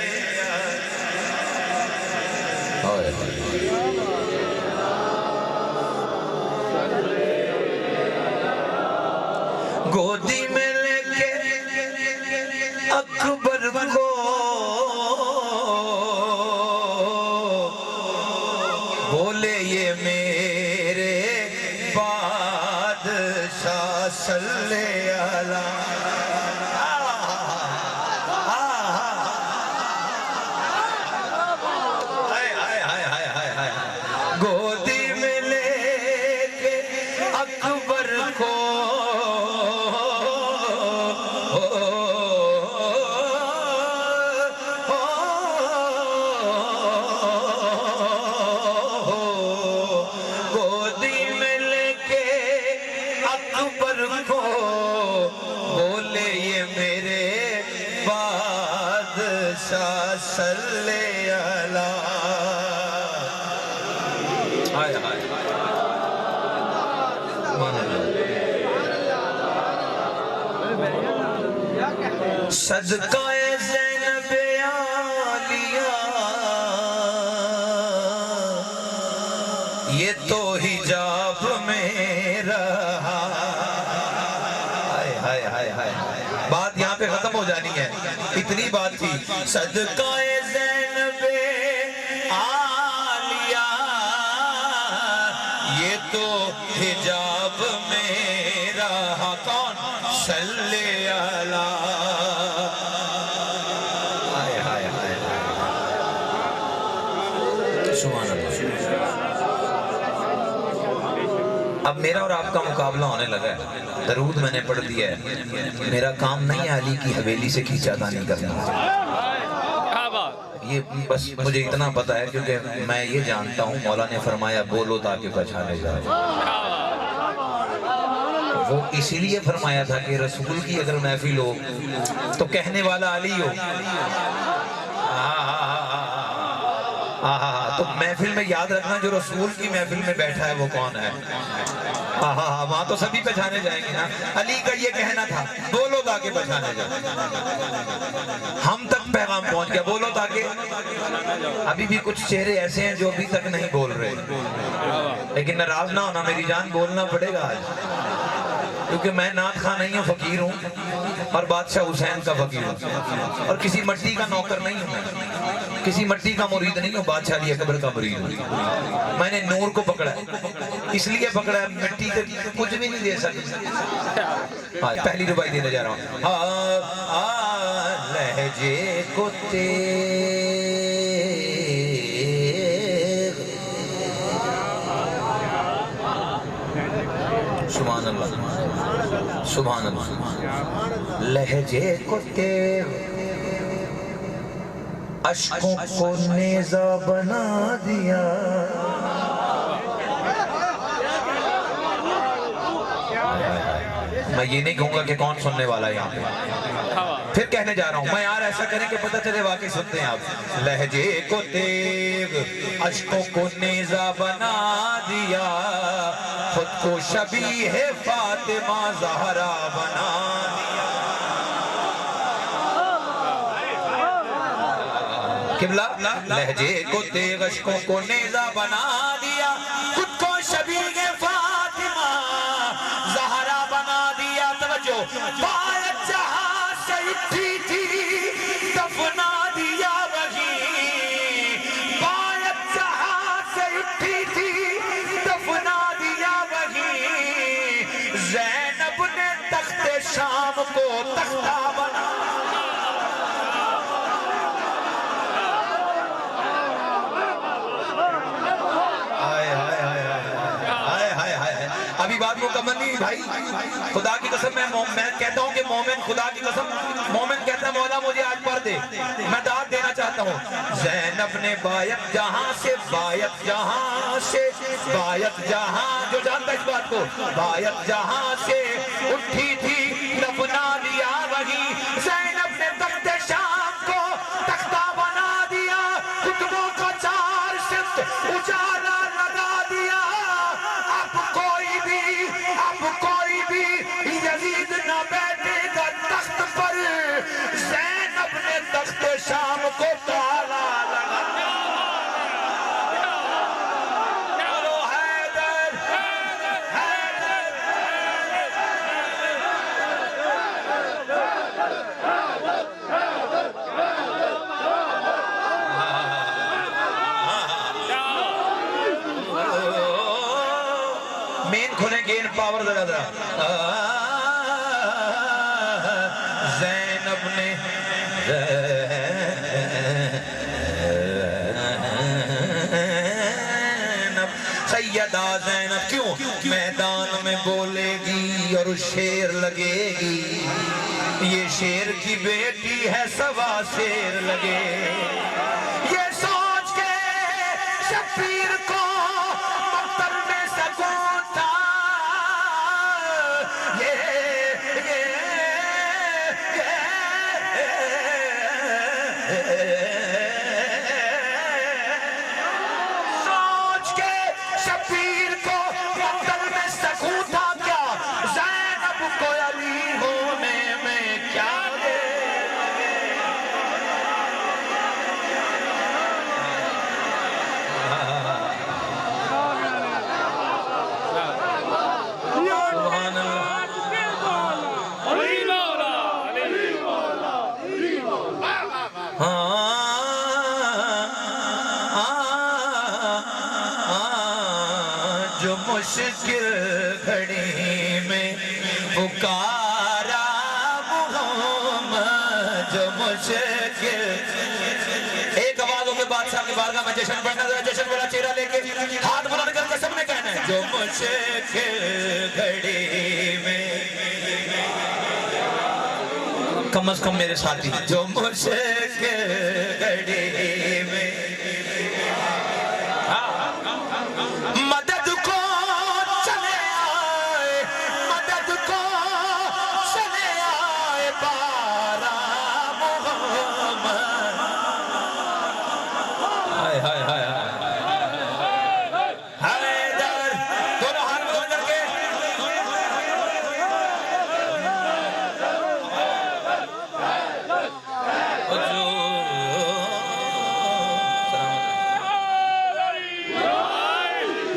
گودی میں لے کے اکبر کو بولے یہ میرے بادشاہ صلی اللہ. گودی میں لے کے اکبر کو صلی اللہ. صدقہ زینب عالیہ یہ تو حجاب میں رہا. ہائے ہائے ہائے, بات یہاں پہ ختم ہو جانی ہے, اتنی بات تھی. صدقہ زینب عالیہ یہ تو حجاب میں رہا. کون؟ صلی اللہ. ہائے ہائے ہائے, سبحان اللہ. اب میرا اور آپ کا مقابلہ ہونے لگا ہے. درود میں نے پڑھ دیا ہے, میرا کام نہیں ہے علی کی حویلی سے کھینچا دانی کرنا. یہ بس مجھے اتنا پتا ہے کیونکہ میں یہ جانتا ہوں مولا نے فرمایا بولو تاکہ پہچانے جائے. وہ اسی لیے فرمایا تھا کہ رسول کی اگر محفل ہو تو کہنے والا علی ہو. تو محفل میں یاد رکھنا جو رسول کی محفل میں بیٹھا ہے وہ کون ہے. وہاں تو سبھی پہچانے جائیں گے نا. علی کا یہ کہنا تھا بولو تاکہ پہچانے جائیں. ہم تک پیغام پہنچ گیا, بولو تاکہ. ابھی بھی کچھ چہرے ایسے ہیں جو ابھی تک نہیں بول رہے, لیکن ناراض نہ ہونا میری جان, بولنا پڑے گا آج, کیونکہ میں نعت خواہ نہیں ہوں, فقیر ہوں, اور بادشاہ حسین کا فقیر ہوں, اور کسی مٹی کا نوکر نہیں ہوں, کسی مٹی کا مرید نہیں ہوں, بادشاہ علی اکبر کا مرید ہوں. میں نے نور کو پکڑا ہے, اس لیے پکڑا ہے, مٹی سے کچھ بھی نہیں دے سکتا. پہلی ربائی دینے جا رہا ہوں. لہجے کو سبحان اللہ سبحان اللہ. لہجے کو تیغ اشکوں کو نیزہ بنا دیا. میں یہ نہیں کہوں گا کہ کون سننے والا ہے یہاں پہ, پھر کہنے جا رہا ہوں میں یار ایسا کریں کہ پتہ چلے واقعی سنتے ہیں آپ لہجے کو تیغ اشکوں کو نیزہ بنا دیا خود کو شبیہ فاطمہ زہرا بنا دیا قبلہ لہجے کو تیغ اشکوں کو نیزہ بنا دیا خود کو شبیہ فاطمہ زہرا بنا دیا توجہ باید جہاں سے اٹھی تھی دفنا دیا وہی باید جہاں سے اٹھی تھی دفنا دیا وہی زینب نے تخت شام کو تختہ بنا ابھی بات مکمل نہیں بھائی خدا کی قسم میں کہتا ہوں کہ مومن خدا کی قسم مومن کہتا ہے مولا مجھے آج پڑھ دے میں داد دینا چاہتا ہوں زینب نے بایت جہاں سے جو جانتا اس بات کو بایت جہاں سے اٹھی تھی دفنا دیا وہی زینب نے تخت شام کو تختہ بنا دیا کتبوں کا چار شفت اجالا لگا دیا اب کوئی بھی یزید نہ بیٹھے گا تخت پر زینب نے تخت شام کو تالا لگا چلو حیدر مین کھولیں گین پاور ذرا زینب نے سیدہ زینب کیوں میدان میں بولے گی اور شیر لگے گی یہ شیر کی بیٹی ہے سوا شیر لگے یہ سوچ کے شبیر کو مقتل میں سکون تھا سوچ کے شبیر کو مقتل میں سکون تھا کیا زینب کو علی ہونے میں کیا سبحان اللہ جو مشکل گھڑی میں پکارا محمد جو مشکل ایک آواز ہو کے بادشاہ کی بارگاہ میں جشن پڑھنا ذرا جشن والا چہرہ لے کے ہاتھ بلند کر کے سب نے کہنا ہے جو مشکل گھڑی میں کم از کم میرے ساتھی جو مشکل گھڑی میں مدد کو چلے آئے بارہ محمد ہائے ہائے ہائے حیدر دونوں ہاتھ بلند کر کے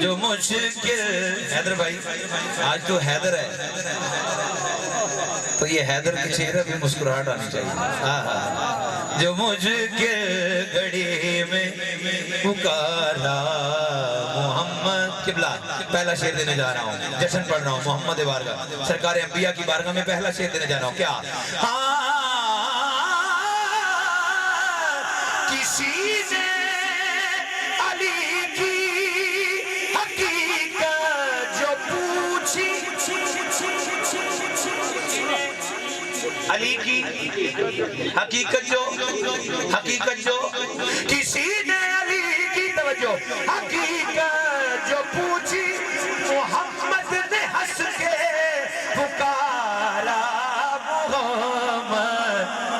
جو مشکل حیدر بھائی آج تو حیدر ہے تو یہ حیدر کے چہرے بھی مسکراہٹ آنی چاہیے جو مشکل گھڑی میں پکارا محمد قبلہ پہلا شعر دینے جا رہا ہوں جشن پڑھ رہا ہوں محمد بارگاہ سرکار انبیاء کی بارگاہ میں پہلا شعر دینے جا رہا ہوں کیا کسی نے علی کی علی کی حقیقت جو کسی نے علی کی توجہ حقیقت جو پوچھی محمد نے ہنس کے پکارا محمد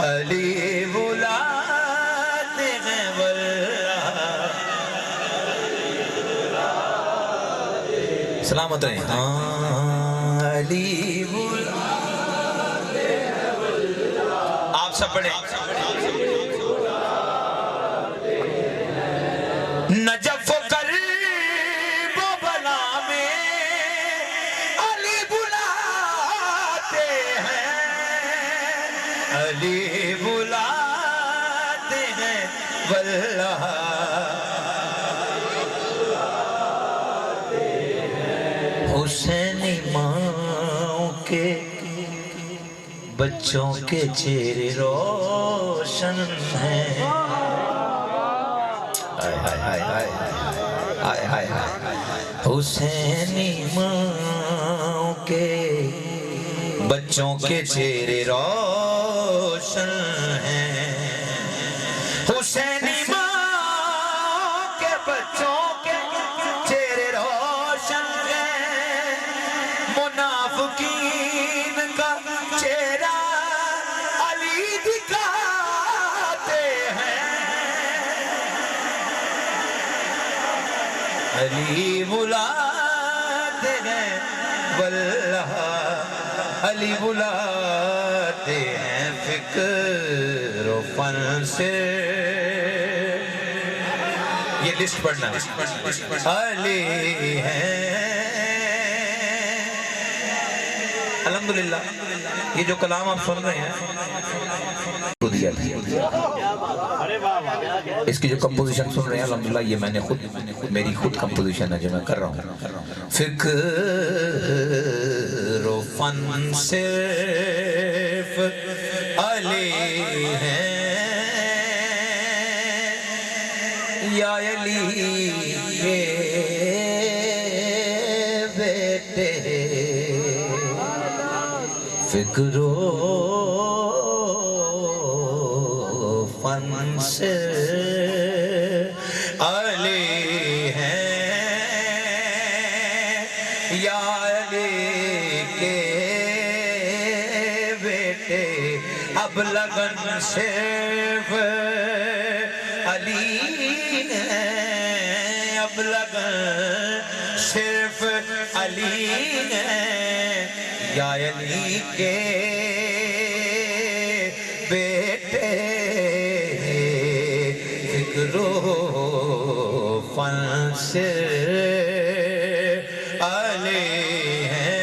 علی بلاتے ہیں واللہ سلامت رہیں علی بلاتے ہیں واللہ آپ سب پڑھیں نجف و قریب و بلا میں علی بلاتے ہیں علی بلاتے ہیں واللہ حسین ماں کے بچوں کے چہرے روشن ہیں حسینی ماں کے بچوں کے چہرے روشن ہیں حسینی ماں کے بچوں کے چہرے روشن ہیں منافقین کا چہرہ علی دکھاتے ہیں علی بلاتے ہیں واللہ علی بلاتے ہیں فکر و فن سے یہ لسٹ پڑھنا علی ہیں الحمدللہ یہ جو کلام آپ سن رہے ہیں اس کی جو کمپوزیشن سن رہے ہیں الحمدللہ یہ میں نے میری خود کمپوزیشن ہے جو میں کر رہا ہوں فکر و فن صرف علی ہیں یا علی کے بیٹے فکر و فن سے علی ہیں یا علی کے بیٹے اب لگن صرف علی ہیں اب لگن صرف علی ہیں یا علی کے بیٹے فکر و فن سے علی ہیں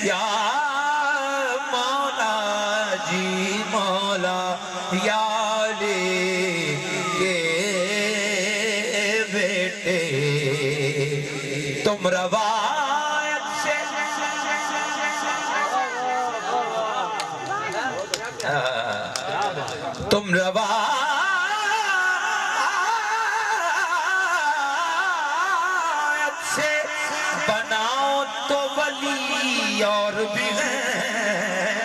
یا مولا جی مولا یا علی کے بیٹے تم روایت سے تم روایت سے بناؤ تو ولی اور بھی ہیں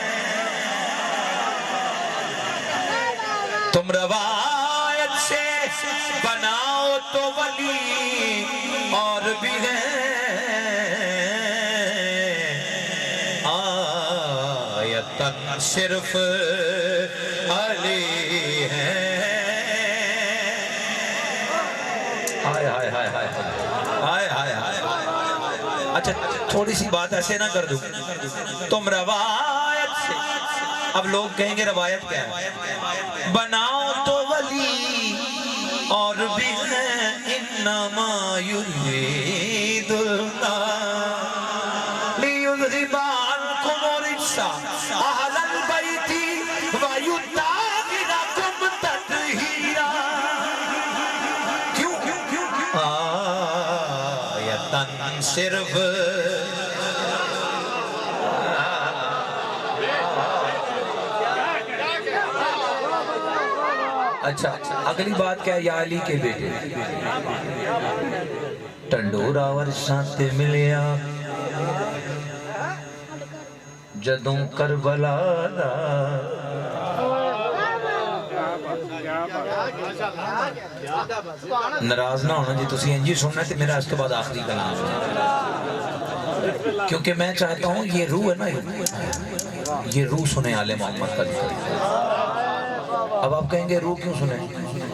تم روایت سے بناؤ تو ولی اور بھی ہیں آیتن صرف علی ہیں ہائے ہائے ہائے ہائے ہائے ہائے ہائے اچھا تھوڑی سی بات ایسے نہ کر دوں تم روایت سے اب لوگ کہیں گے روایت کیا ہے بناؤ تو ولی اور بھی ہیں انما یرید اللہ لیذہب عنکم الرجس اہل البیت ویطہرکم تطہیرا کیوں آیتن صرف اچھا اگلی بات کیا یا علی کے بیٹے ٹنڈورا ورشاں تے ملیا جدوں کربلا دا ناراض نہ ہونا جی تسی انجی سننا تے میرا اس کے بعد آخری کلام کیونکہ میں چاہتا ہوں یہ روح ہے نا، یہ روح سنے آل محمد کا ذکر۔ اب آپ کہیں گے روح کیوں سنے؟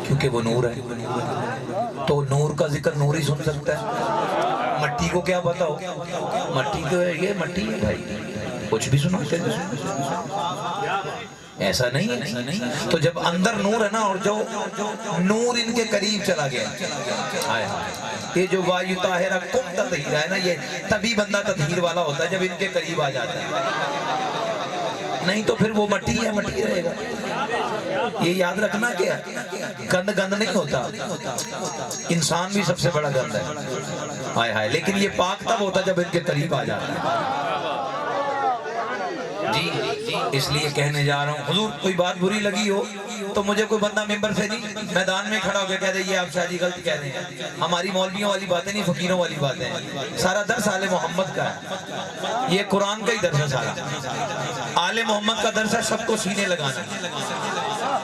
کیونکہ وہ نور ہے، تو نور کا ذکر نور ہی سن سکتا ہے۔ مٹی کو کیا پتا ہو؟ مٹی تو ہے، یہ مٹی ہے بھائی، کچھ بھی سناتے ہیں، ایسا نہیں ہے۔ تو جب اندر نور ہے نا، اور جو نور ان کے قریب چلا گیا، یہ جو وایو طاہرہ کم تطہیر ہے نا، یہ تبھی بندہ تطہیر والا ہوتا ہے جب ان کے قریب آ جاتا ہے، نہیں تو پھر وہ مٹی ہے، مٹی رہے گا۔ یہ یاد رکھنا کہ گند گند نہیں ہوتا، انسان بھی سب سے بڑا گند ہے، ہائے ہائے، لیکن یہ پاک تب ہوتا جب ان کے قریب آ جاتا ہے۔ جی اس لیے کہنے جا رہا ہوں، حضور کوئی بات بری لگی ہو تو مجھے کوئی بندہ ممبر سے نہیں، میدان میں کھڑا ہو کے کہہ دے یہ آپ شاہ جی غلط کہہ رہے ہیں، ہماری مولویوں والی باتیں نہیں، فقیروں والی باتیں ہیں۔ سارا درس آل محمد کا ہے، یہ قرآن کا ہی درس ہے، سارا آل محمد کا درس ہے، سب کو سینے لگانا،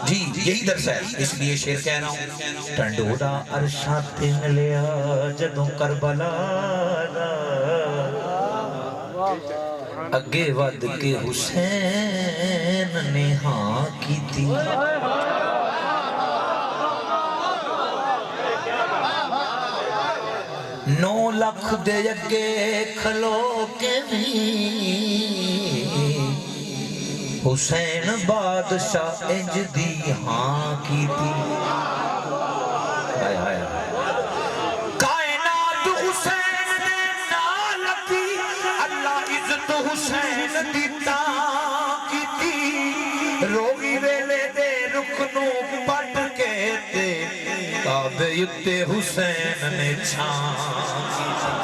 جی یہی درس ہے۔ اس لیے شعر کہہ رہا ہوں، ٹنڈوڑا عرشاں تے ملیا جدوں کربلا دا، اگے ود کے حسین نے ہاں کی تھی، 9 لکھ دے اگے کھلو کے بھی حسین بادشاہ انج دی ہاں کی تھی۔ کائنات حسین دے نال تھی، اللہ عزت حسین دی تاں کی تھی، روگی ویلے دے رکنو پٹ کے تے کعبے اتے حسین نے چھاں کی تھی۔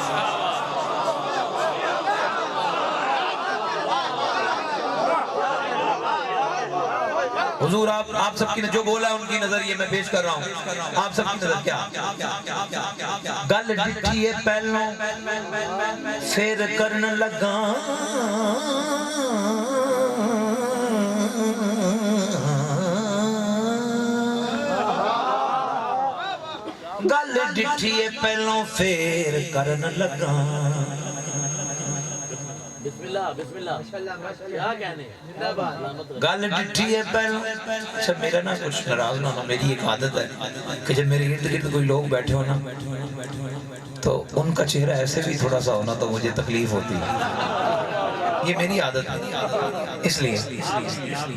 حضور آپ سب کی جو بولا ہے ان کی نظر یہ میں پیش کر رہا ہوں، آپ سب کی نظر کیا؟ گل ڈٹھی ہے پہلوں پھر کرن لگا، گل ڈٹھی ہے پہلوں پھر کرن لگا، گل ڈٹھی ہے پہلوں۔ اچھا میرا نا کچھ ناراض نہ ہونا، میری ایک عادت ہے کہ جب میرے ارد گرد کوئی لوگ بیٹھے ہو نا تو ان کا چہرہ ایسے بھی تھوڑا سا ہونا تو مجھے تکلیف ہوتی ہے، یہ میری عادت ہے۔ اس لیے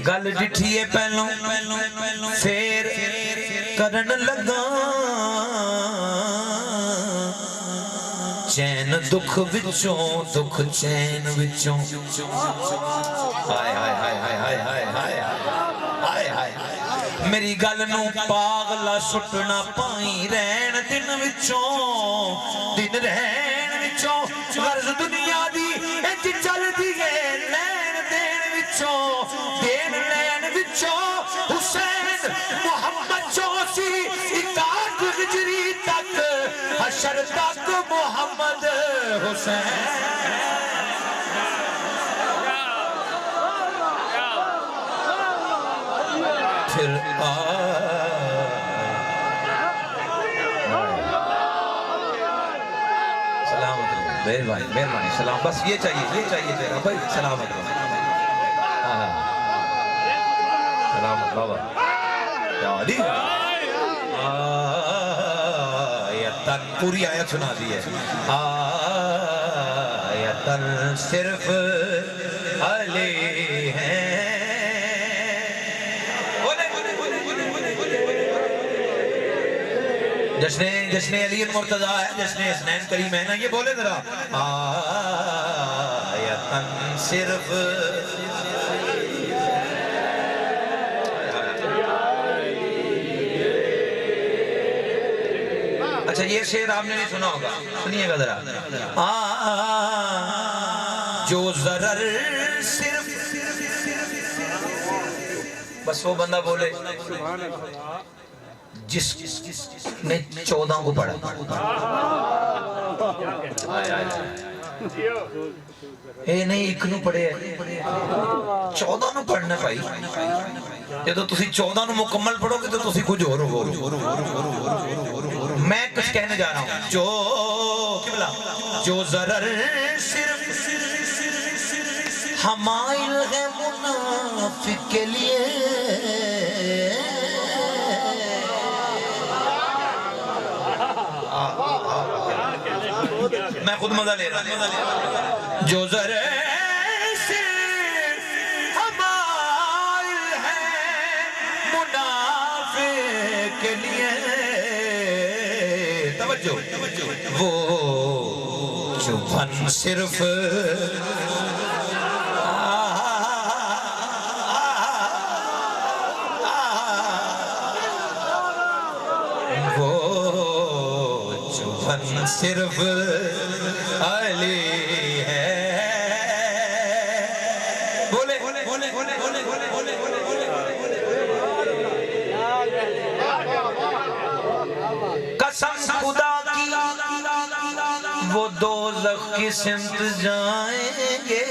گل ڈٹھی ہے پہلوں پھر کرن لگا، چین دکھ وچوں دکھ چین وچوں، ہائے ہائے ہائے ہائے ہائے ہائے ہائے ہائے ہائے، میری گل نو پاگلا سٹنا پائی رہن دن وچوں، دن رہن وچوں، غرض دنیا دی انج چل دی ہے لین دین وچوں، دین لین وچوں حسین محمد چوسی 61 ہجری تک حشر تک محمد حسین۔ پھر سلامت رہو، مہربانی مہربانی، سلام، بس یہ چاہیے تیرا بھائی، سلامت رہو، سلامت بابا یا علی۔ آیتن پوری آیت سنا دی ہے، آیتن صرف علی ہیں، جشن علی المرتضیٰ ہے، جشن حسنین کریم ہے نا، یہ بولے ذرا، آیتن صرف اچھا یہ شعر آپ نے نہیں سنا ہوگا، سنیے گا ذرا، جو ضرر صرف، بس وہ بندہ بولے جس نے 14 کو پڑھا، اے نہیں ایک نو پڑھے 14 نو پڑھنا بھائی، جب تو تسی 14 نو مکمل پڑھو گے تو تسی کچھ اور ہو، میں کچھ کہنے جا رہا ہوں جو ضرر صرف حمائل ہے منافق کے لیے میں خود مزہ لے رہا ہوں جو ضرر صرف حمائل ہے منافق کے لیے توجہ وہ چوبن صرف وہ چوبن صرف علی ہے بولے قسم خدا کی وہ دوزخ کی سمت جائیں گے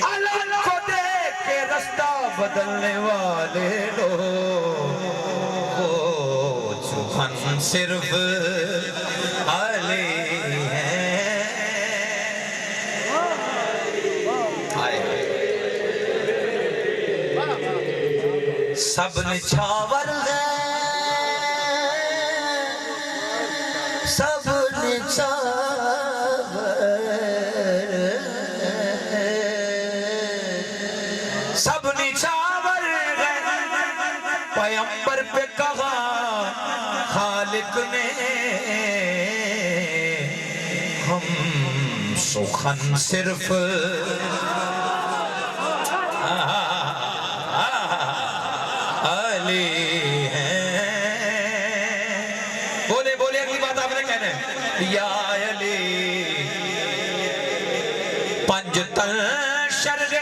علم کو دیکھ کے رستہ بدلنے والے لوگ وہ چوبن صرف علی ہیں سب نچھاور ہے سب نچھاور ہے پیغمبر پہ کہا خالق نے ہم سخن صرف علی ہیں بولے اگلی بات آپ نے کہنا ہے یا علی پنج تل شرگ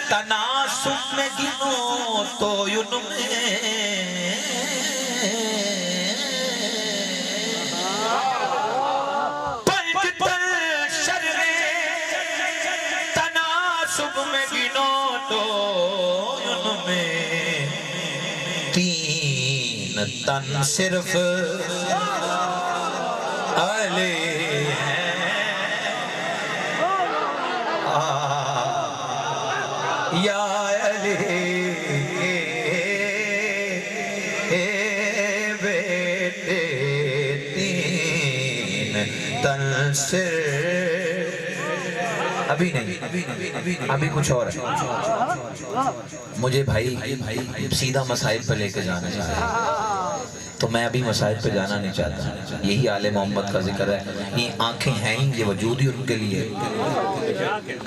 تناسب میں گنو تو ان میں پنج تل شرگ تناسب میں گنو تو ان میں تین تن صرف علی ہیں یا علی بیٹے تین تن صرف ابھی نہیں ابھی کچھ اور ہے مجھے بھائی سیدھا مسائل پہ لے کے جانا چاہتا ہے تو میں ابھی مسائل پہ جانا نہیں چاہتا یہی آل محمد کا ذکر ہے یہ آنکھیں ہیں یہ وجود ہی ان کے لیے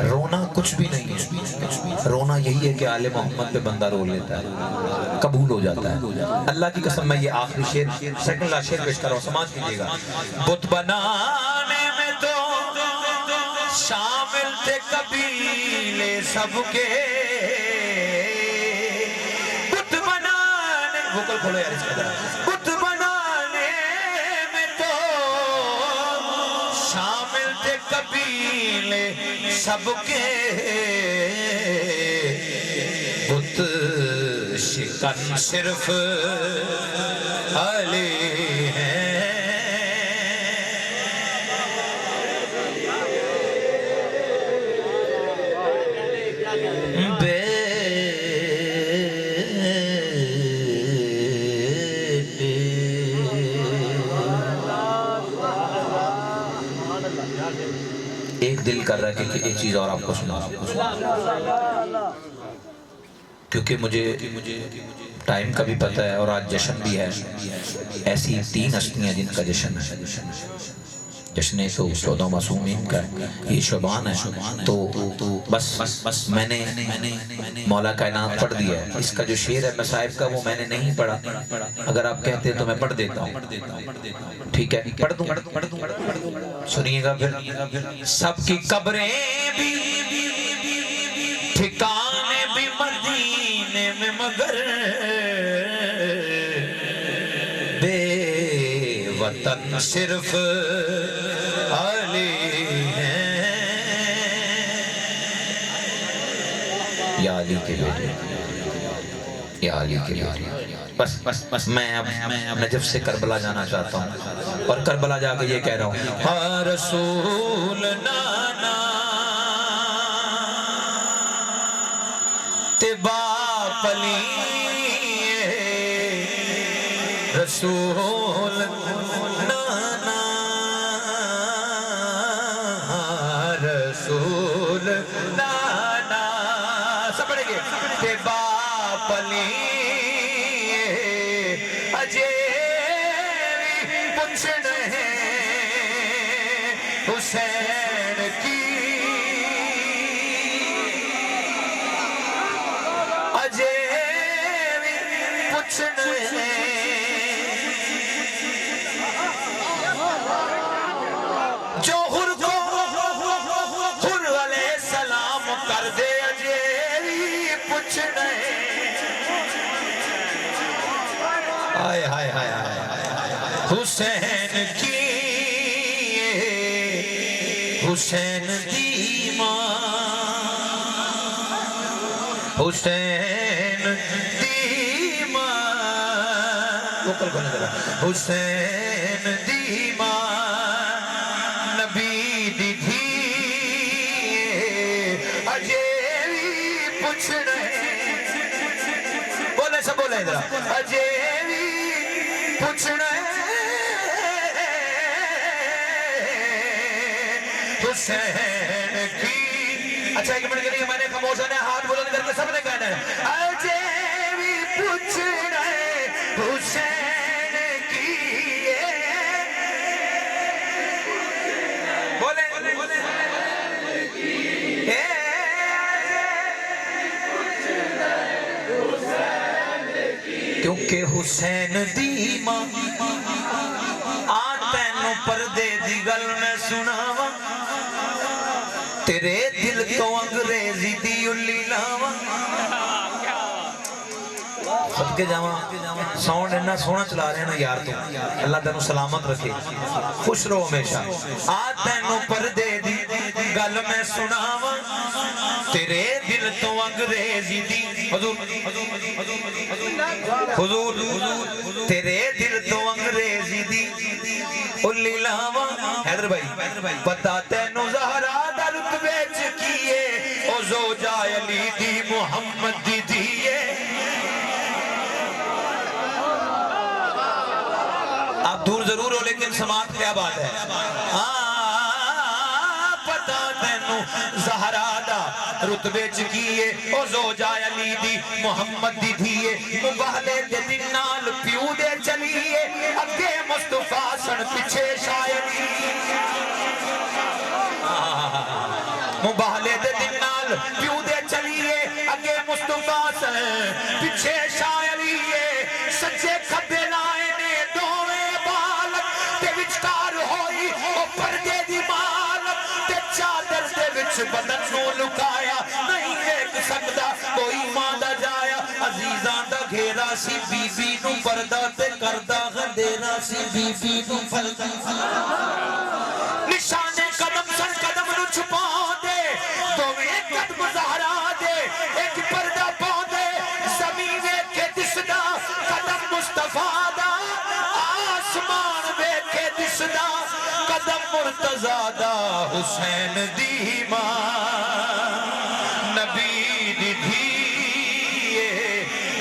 رونا کچھ بھی نہیں ہے رونا یہی ہے کہ آل محمد پہ بندہ رو لیتا ہے قبول ہو جاتا ہے اللہ کی قسم میں یہ آخری شعر سیکنڈ لاسٹ شعر پیش کر رہا ہوں سماعت کیجئے گا بت بنانے میں تو شامل تھے قبیلے سب کے بت بنانے وکل کھولو یار اس کا بت بنانے میں تو شامل تھے قبیلے سب کے بت شکن صرف علی ہیں ایک دل کر رہا ہے کہ ایک چیز اور آپ کو سنا کیونکہ مجھے ٹائم کا بھی پتہ ہے اور آج جشن بھی ہے ایسی تین ہستیاں جن کا جشن ہے جشن تو 14 معصومین کا یہ شعبان ہے تو بس میں نے مولا کائنات پڑھ دیا ہے اس کا جو شعر ہے مصائب کا وہ میں نے نہیں پڑھا اگر آپ کہتے ہیں تو میں پڑھ دیتا ہوں ٹھیک ہے پڑھ دوں سنیے گا پھر سب کی قبریں بھی ٹھکانے بھی مدینے میں مگر بے وطن صرف علی ہیں یا علی کے بیٹے یا علی کے بیٹے. بس میں اب نجف سے کربلا جانا چاہتا ہوں اور کربلا جا کے یہ کہہ رہا ہوں ہاں رسول نانا تے باپلی رسول نانا رسول نانا سب پڑھیں گے تے باپلی اجے پوچھنے حسین کی اجے پوچھنے جو حر کو حر علیہ السلام کر دے اجے پوچھنے آئے ہائے ہائے حسین کی حسین دی ماں حسین دی ماں حسین دی ماں نبی دی دھی اجے پوچھنے بولے سب بولے ادھر اجے پوچھنے حسین کی. اچھا ایک منٹ کے لیے میں نے خاموش ہونے ہاتھ بلند کر کے سب نے کہنا ہے اجے بھی پوچھنے حسین کی. بولے کیونکہ حسین دی ماں تینوں پردے دی گل میں سناوا تیرے دل تو انگریزی دی الی لاوا. خود کے جاواں ساؤنڈ اتنا سونا چلا رہے ہیں نا یار تو اللہ تینوں سلامت رکھے خوش رہو ہمیشہ. تینوں پردے دی گل میں سناوا تیرے دل تو انگریزی دی حضور تیرے دل تو انگریزی دی الی لاوا. حیدر بھائی پتا تینوں زہرا دا رتبے چ کیے او زوجہ علی دی محمد دی دیے. آپ دور ضرور ہو لیکن سماعت کیا بات ہے. پتا تینوں زہرا دا رتبے چ کیے او زوجہ علی دی محمد دی دیے. مباہلے دے دن نال پیو دے چلیے اگے مصطفیٰ سن پیچھے شاعری. مباہلے دے دن نال پیو دے چلیے اگے مصطفیٰ سن پیچھے شاعری. سچے کھبے لائے نے دوویں بالک تے وچکار ہوئی او پردے دی مالک تے چادر دے وچ بدن نو لکایا نہیں دیکھ سکدا کوئی ماں دا جایا. عزیزاں دا گھیرا سی بی بی نو پردہ تے کردہ غندیرا سی بی بی نو پردہ. نشانے قدم سر قدم نو چھپا دے دوویں قدم زہرا دے ایک پردہ پا دے زمین کے دسدا قدم مصطفیٰ دا آسمان ویکھے دسدا قدم مرتضیٰ دا حسین دی ماں نبی دی دھیے.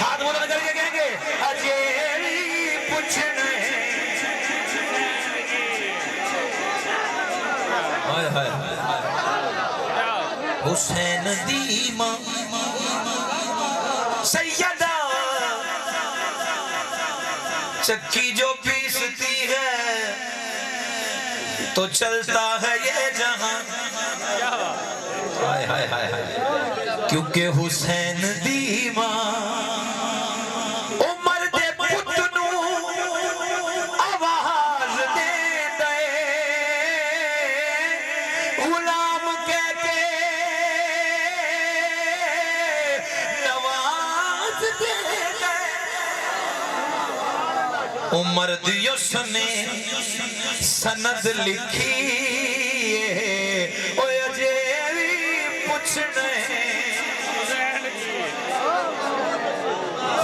ہاتھ بولا کر کے کہیں گے اجے پوچھنے حسین دی ماں سیدہ چکی جو پیستی ہے تو چلتا ہے یہ جہاں. کیونکہ حسین دی ماں عمر دے پت نو آواز دے دے غلام کہہ کے نواز دے دے. عمر دی اس نے سند لکھی اوے اجے بھی پوچھنے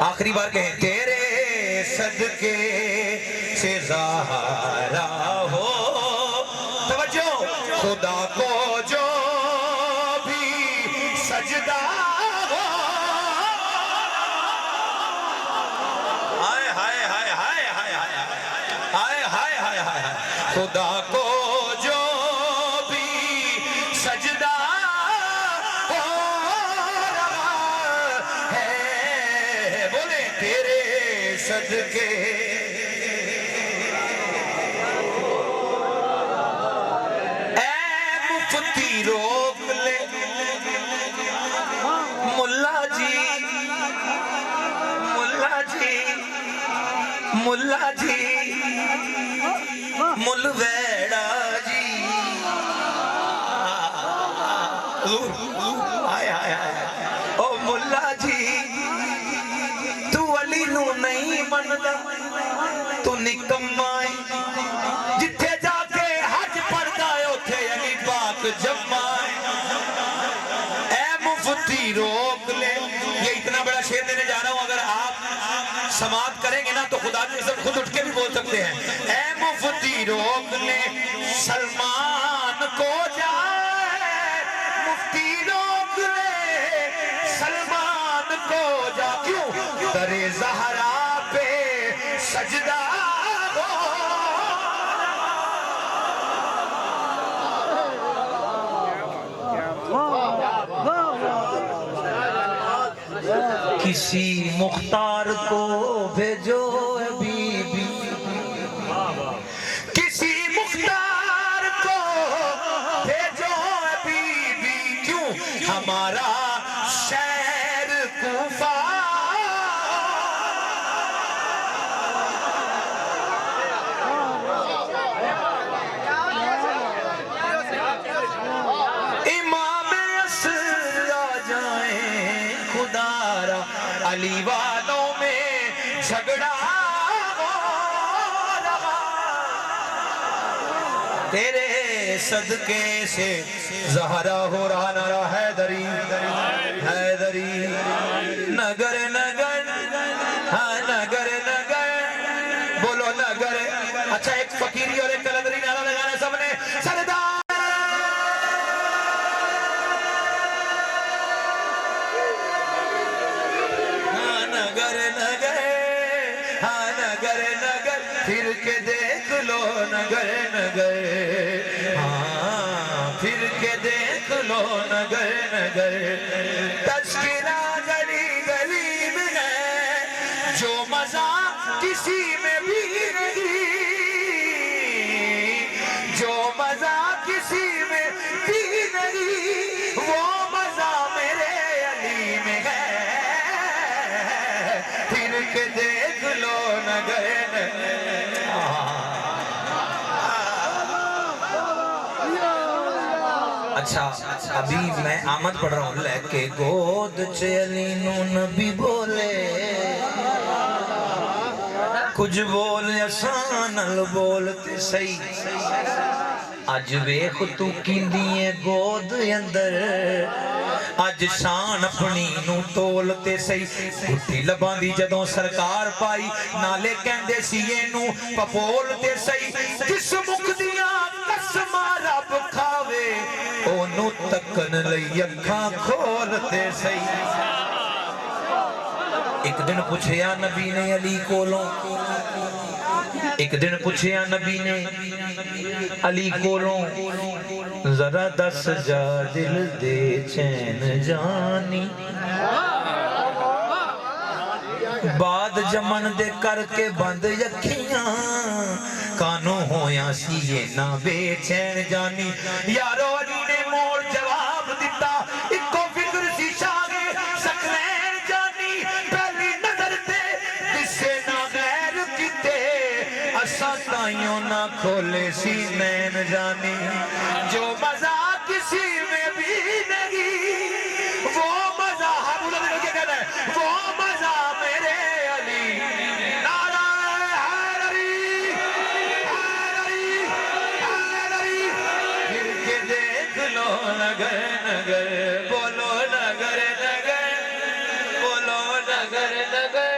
آخری بار کہیں تیرے صدقے سے زہرا ہو، توجہ، خدا کو جو بھی سجدہ ہو، ہائے ہائے ہائے ہائے ہائے ہائے ہائے ہائے ہائے، خدا کو جو بھی سجدہ ہو رہا ہے، بولے تیرے صدقے، اے مفتی روک لے ملا جی، ملا جی، ملا جی، ملویڑا جی، آئے آئے آئے، او ملا جی، تو علی نو نہیں مندا، تو نکمائی، جتھے جا کے حج پڑھدا ہے اتھے علی پاک جمائے، اے مفتی روک لے، یہ اتنا بڑا شعر دینے جا رہا ہوں، اگر آپ سماعت کریں گے نا تو خدا کی قسم خود اٹھ کے بھی بول سکتے ہیں، اے مفتی روک لے سلمان کو جائے، مفتی روک لے سلمان کو جا، کیوں در زہرا پہ سجدہ ہو، کسی مختار کو بھیجو اے بی بی، کسی مختار کو بھیجو اے بی بی، کیوں ہمارا شہر کوفہ، امام عصر آ جائیں خدا را، علی والوں میں جھگڑا ہو رہا، تیرے صدقے سے زہرا ہو رہا، نعرہ حیدری حیدری، نگر نگر، ہاں نگر نگر، بولو نگر، اچھا ایک فقیری اور ایک قلندری نعرہ لگانا سب نے، سردار نگر نگر، ہاں نگر نگر، پھر کے دیکھ لو نگر نگر، ہاں پھر کے دیکھ لو نگر نگر، تذکرہ گلی گلی میں ہے، جو مزہ کسی میں بھی نہیں، جو مزہ کسی میں بھی نہیں، وہ مزہ میرے علی میں ہے، پھر کے دیکھ لو نگر نگر، اچھا ابھی میں آمد پڑھ رہا ہوں، لے کے گود چلی نو نبی بولے، کچھ بول آسان بولتے صحیح، اج ویخ تو کیندیے گود اندر، اج شان اپنی نو تولتے صحیح، گھٹی لباں دی جدوں سرکار پائی، نالے کہندے سی اینو پپولتے صحیح، جس مکھ دیاں قسماں رب کھاوے، اونو تکن لئی اکھاں کھولتے صحیح، ایک دن پوچھیا نبی نے علی کولوں، ایک دن پوچھیا نبی نے علی کولوں، ذرا دس جا دل دے چین جانی، بعد جمن دے کر کے بند یکھیاں، کانوں ہویاں سی یہ نہ بے چین جانی، یارو علی نے موڑ جواب دیتا، اکو فکر سی شاگے سکلین جانی، پہلی نظر تے جسے نہ غیر کیتے، اسا تائیوں نہ کھولے سی نین جانی، جو مزہ کسی میں بھی نہیں، وہ مزہ ہر بولا دیکھو کیا کہنا ہے، وہ مزہ میرے علی، نعرہ حیدری حیدری حیدری، پھر کے دیکھ لو نگر نگر، بولو نگر نگر، بولو نگر نگر،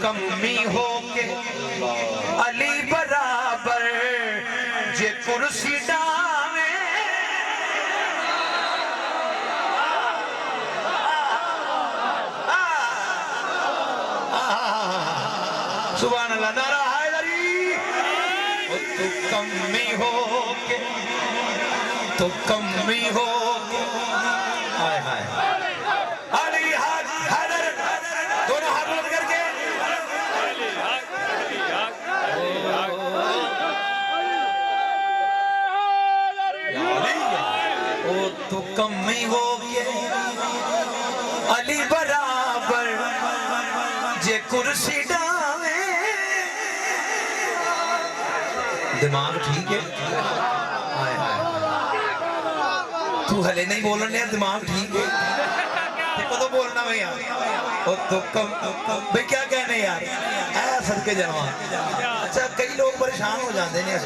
کمی ہو کے علی برابر جے کرسی ڈاوے سبحان اللہ نعرہ حیدری تو کمی ہو کے تو کمی ہو کے ہائے ہائے علی حیدر دونوں ہاتھ بلند کر کے او تو کمی ہو کے علی برابر جے کرسی ڈاوے دماغ ٹھیک ہے آئے آئے تو ہلے نہیں بولنا ہے دماغ ٹھیک ہے تو تو بولنا میں یار تو کم بھئی کیا کہنے یار اے صدقے جنوان اچھا کئی لوگ پریشان ہو جاندے ہیں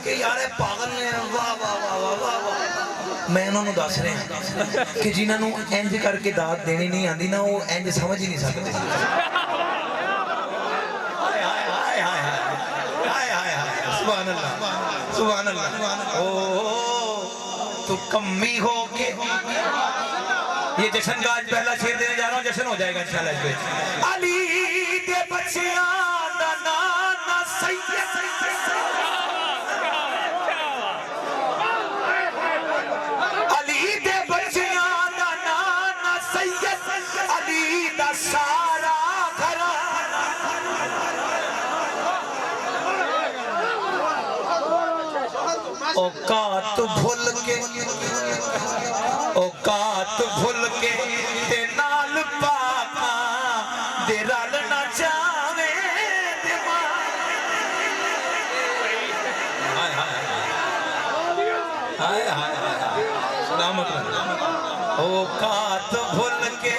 کہ یار اے پاگل نے واہ واہ واہ واہ واہ میں انہوں نے دس رہے ہیں کہ جنہوں نے انج کر کے داد دینی نہیں آندی نا وہ انج سمجھ ہی نہیں سکتے سبحان اللہ سبحان اللہ او تو کمی ہو کے یہ جشن کا آج پہلا شیر دینے جا رہا ہوں جشن ہو جائے گا انشاءاللہ اس پہ علی دے بچیاں دا نانا سید علی دے بچیاں دا نانا سید علی دا سارا گھرا اوقات بھول کے اوقات بھول کے تے نال پاپا دے رل نہ جاوے ہائے ہائے سلامت اوقات بھول کے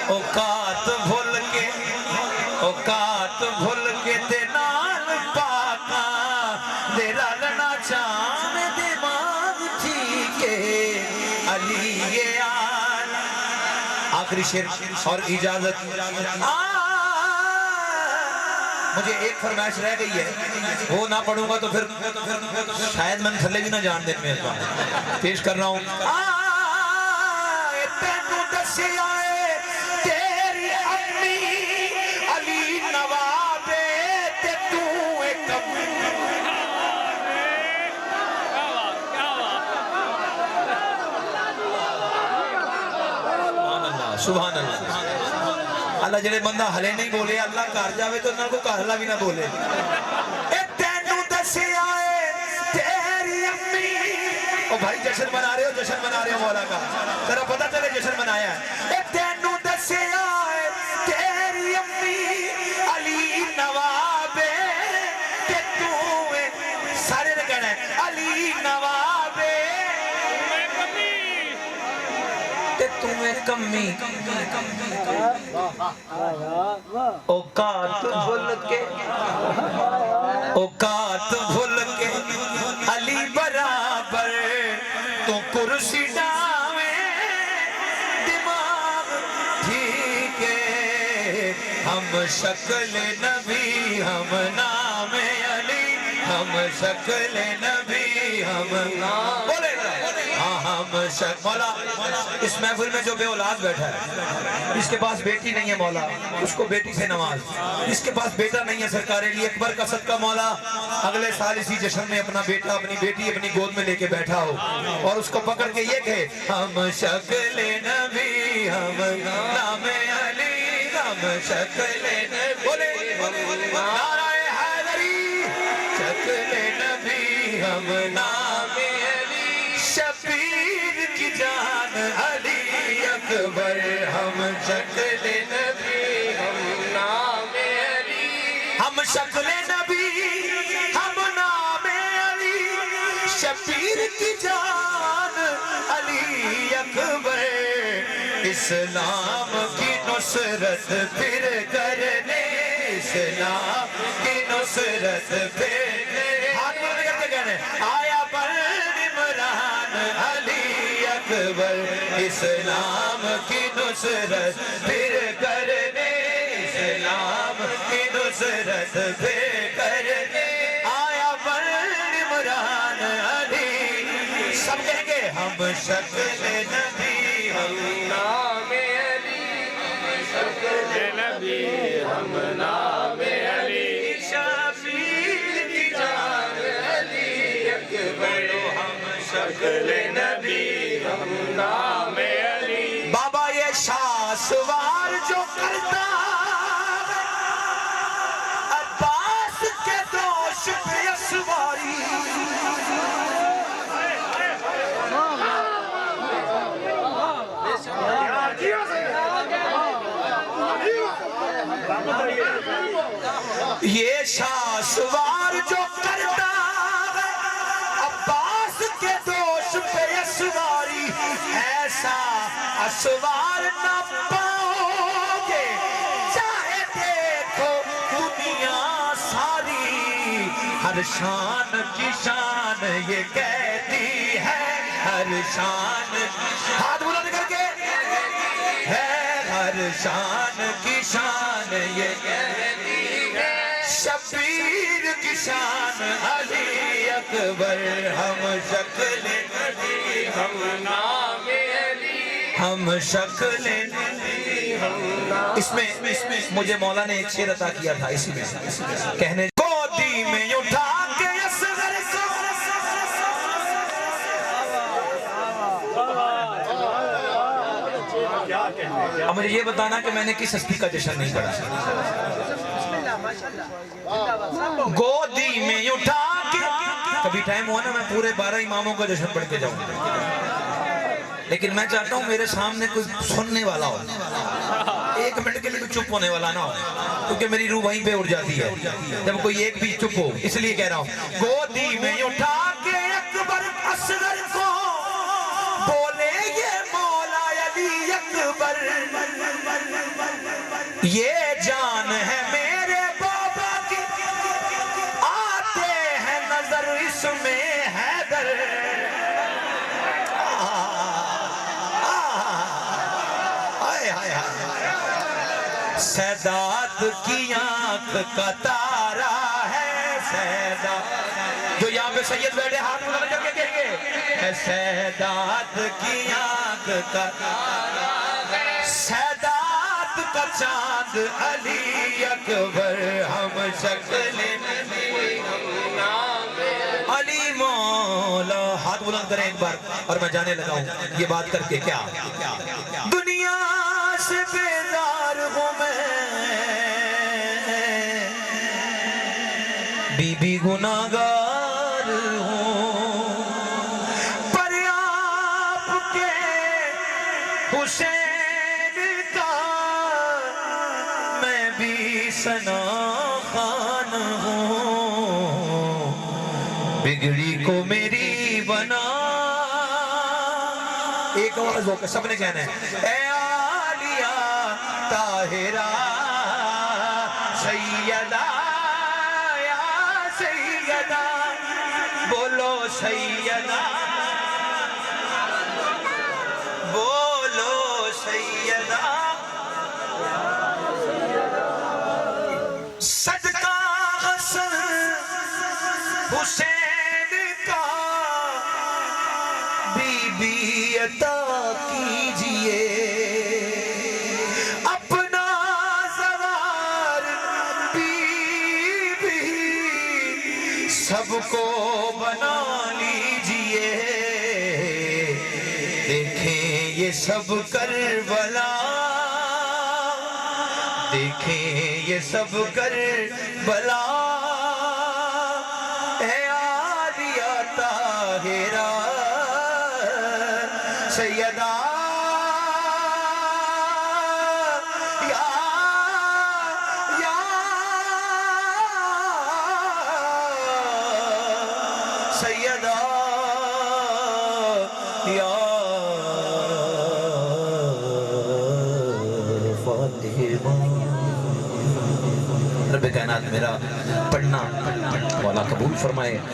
اوقات بھول کے اوقات بھول کے تے نال پاپا دے رل نہ جاوے دماغ ٹھیک ہے علی آل آخری شیر اور اجازت مجھے ایک فرمائش رہ گئی ہے وہ نہ پڑھوں گا تو پھر شاید میں تھلے بھی نہ جان دے میں پیش کر رہا ہوں تینوں دس آئے تیری امی علی نوابے تے تو ایک سبحان اللہ اللہ جڑے بندہ ہلے نہیں بولے اللہ کار جاوے تو انہوں کو کارلا بھی نہ بولے اے تینوں دسے آئے تیری امی او بھائی جشن منا رہے ہو مولا کا ذرا پتہ چلے جشن منایا ہے اے تینوں دسے آئے تیری امی علی نوابے کہ تو سارے نے کہنا ہے علی نوابے تمہیں کمی اوقات بھول کے علی برابر تو کرسی ڈاوے دماغ ٹھیک ہے ہم شکل نبی ہم نام علی ہم شکل نبی ہم نام بولے ہم مولا اس محفل میں جو بے اولاد بیٹھا ہے اس کے پاس بیٹی نہیں ہے مولا اس کو بیٹی سے نواز اس کے پاس بیٹا نہیں ہے سرکار علی اکبر کا صدقہ مولا اگلے سال اسی جشن میں اپنا بیٹا اپنی بیٹی اپنی گود میں لے کے بیٹھا ہو اور اس کو پکڑ کے یہ کہے ہم شکل نبی ہم نام علی ہم شکل نبی بولے نعرہ حیدری شکل نبی ہم نام علی شبیر کی جان علی اکبر ہم شکل نبی ہم نام علی ہم شکل نبی ہم نام علی شبیر کی جان علی اکبر اسلام کی نصرت پھر کرنے اسلام کی نصرت پھر ہاتھ بلند کر کے کہنے آیا پر علی اکبر اسلام کی نصرت پھر کرنے نصرت پہ کر آیا بر عمران علی سب کہیں گے ہم شکل نبی ہم نام علی شکل نبی ہم نام علی شبیر کی جان علی اکبر ہم شکل نبی ہم نام علی بابا یہ شاہ سوار جو کرتا عباس کے دوش پہ سواری یہ شاہ سوار جو کرتا عباس کے دوش پہ سواری ایسا اسوار نہ پاؤ گے چاہے دیکھو دنیا ساری ہر شان کی شان یہ کہتی ہے ہر شان ہاتھ بلند کر کے ہے ہر شان کی شان یہ کہتی ہے شبیر کی شان علی اکبر ہم شکل نبی ہم نام علی ہم شکل نبی ہم نام اس میں مجھے مولا نے ایک شعر عطا کیا تھا اسی میں کہنے گودی میں اٹھا کے اصغر کو اب مجھے یہ بتانا کہ میں نے کس ہستی کا جشن نہیں پڑھا گودی میں اٹھا کے کبھی ٹائم ہوا نا میں پورے 12 اماموں کا جشن پڑھ کے جاؤں لیکن میں چاہتا ہوں میرے سامنے کوئی سننے والا ہو 1 منٹ کے لیے چپ ہونے والا نہ ہو کیونکہ میری روح وہیں پہ اڑ جاتی ہے جب کوئی ایک بھی چپ ہو اس لیے کہہ رہا ہوں گودی میں اٹھا کے اکبر اصغر کو بولے یہ مولا علی اکبر یہ جان ہے میرے بابا کی آتے ہیں نظر اس میں حیدر سیدات کی آنکھ کا تارا ہے سیدات جو یہاں پہ سید بیٹھے ہاتھ بلند کر کے کہیں گے سیدات کی آنکھ کا تارا ہے سیدات کا چاند علی اکبر ہم شکل نبی ہم نام علی مولا ہاتھ بلند کریں ایک بار اور میں جانے لگا ہوں یہ بات کر کے کیا دنیا سے بیزار ہوں میں بی بی گناہگار ہوں پر آپ کے حسین کا میں بھی ثنا خان ہوں بگڑی کو میری بنا ایک آواز ہو کے سب نے کہنا ہے اے عالیہ طاہرہ سیدہ یا سیدہ بولو سیدہ بولو سیدہ صدقہ حسن حسین کا بی بی عطا کیجئے اپنا زوار بی بی سب کو بنا لیجئے دیکھیں یہ سب کربلا دیکھیں یہ سب کربلا اے عالیہ طاہرہ سیدہ سیدہ یا فاطمہ رب کائنات میرا پڑھنا مولا قبول فرمائے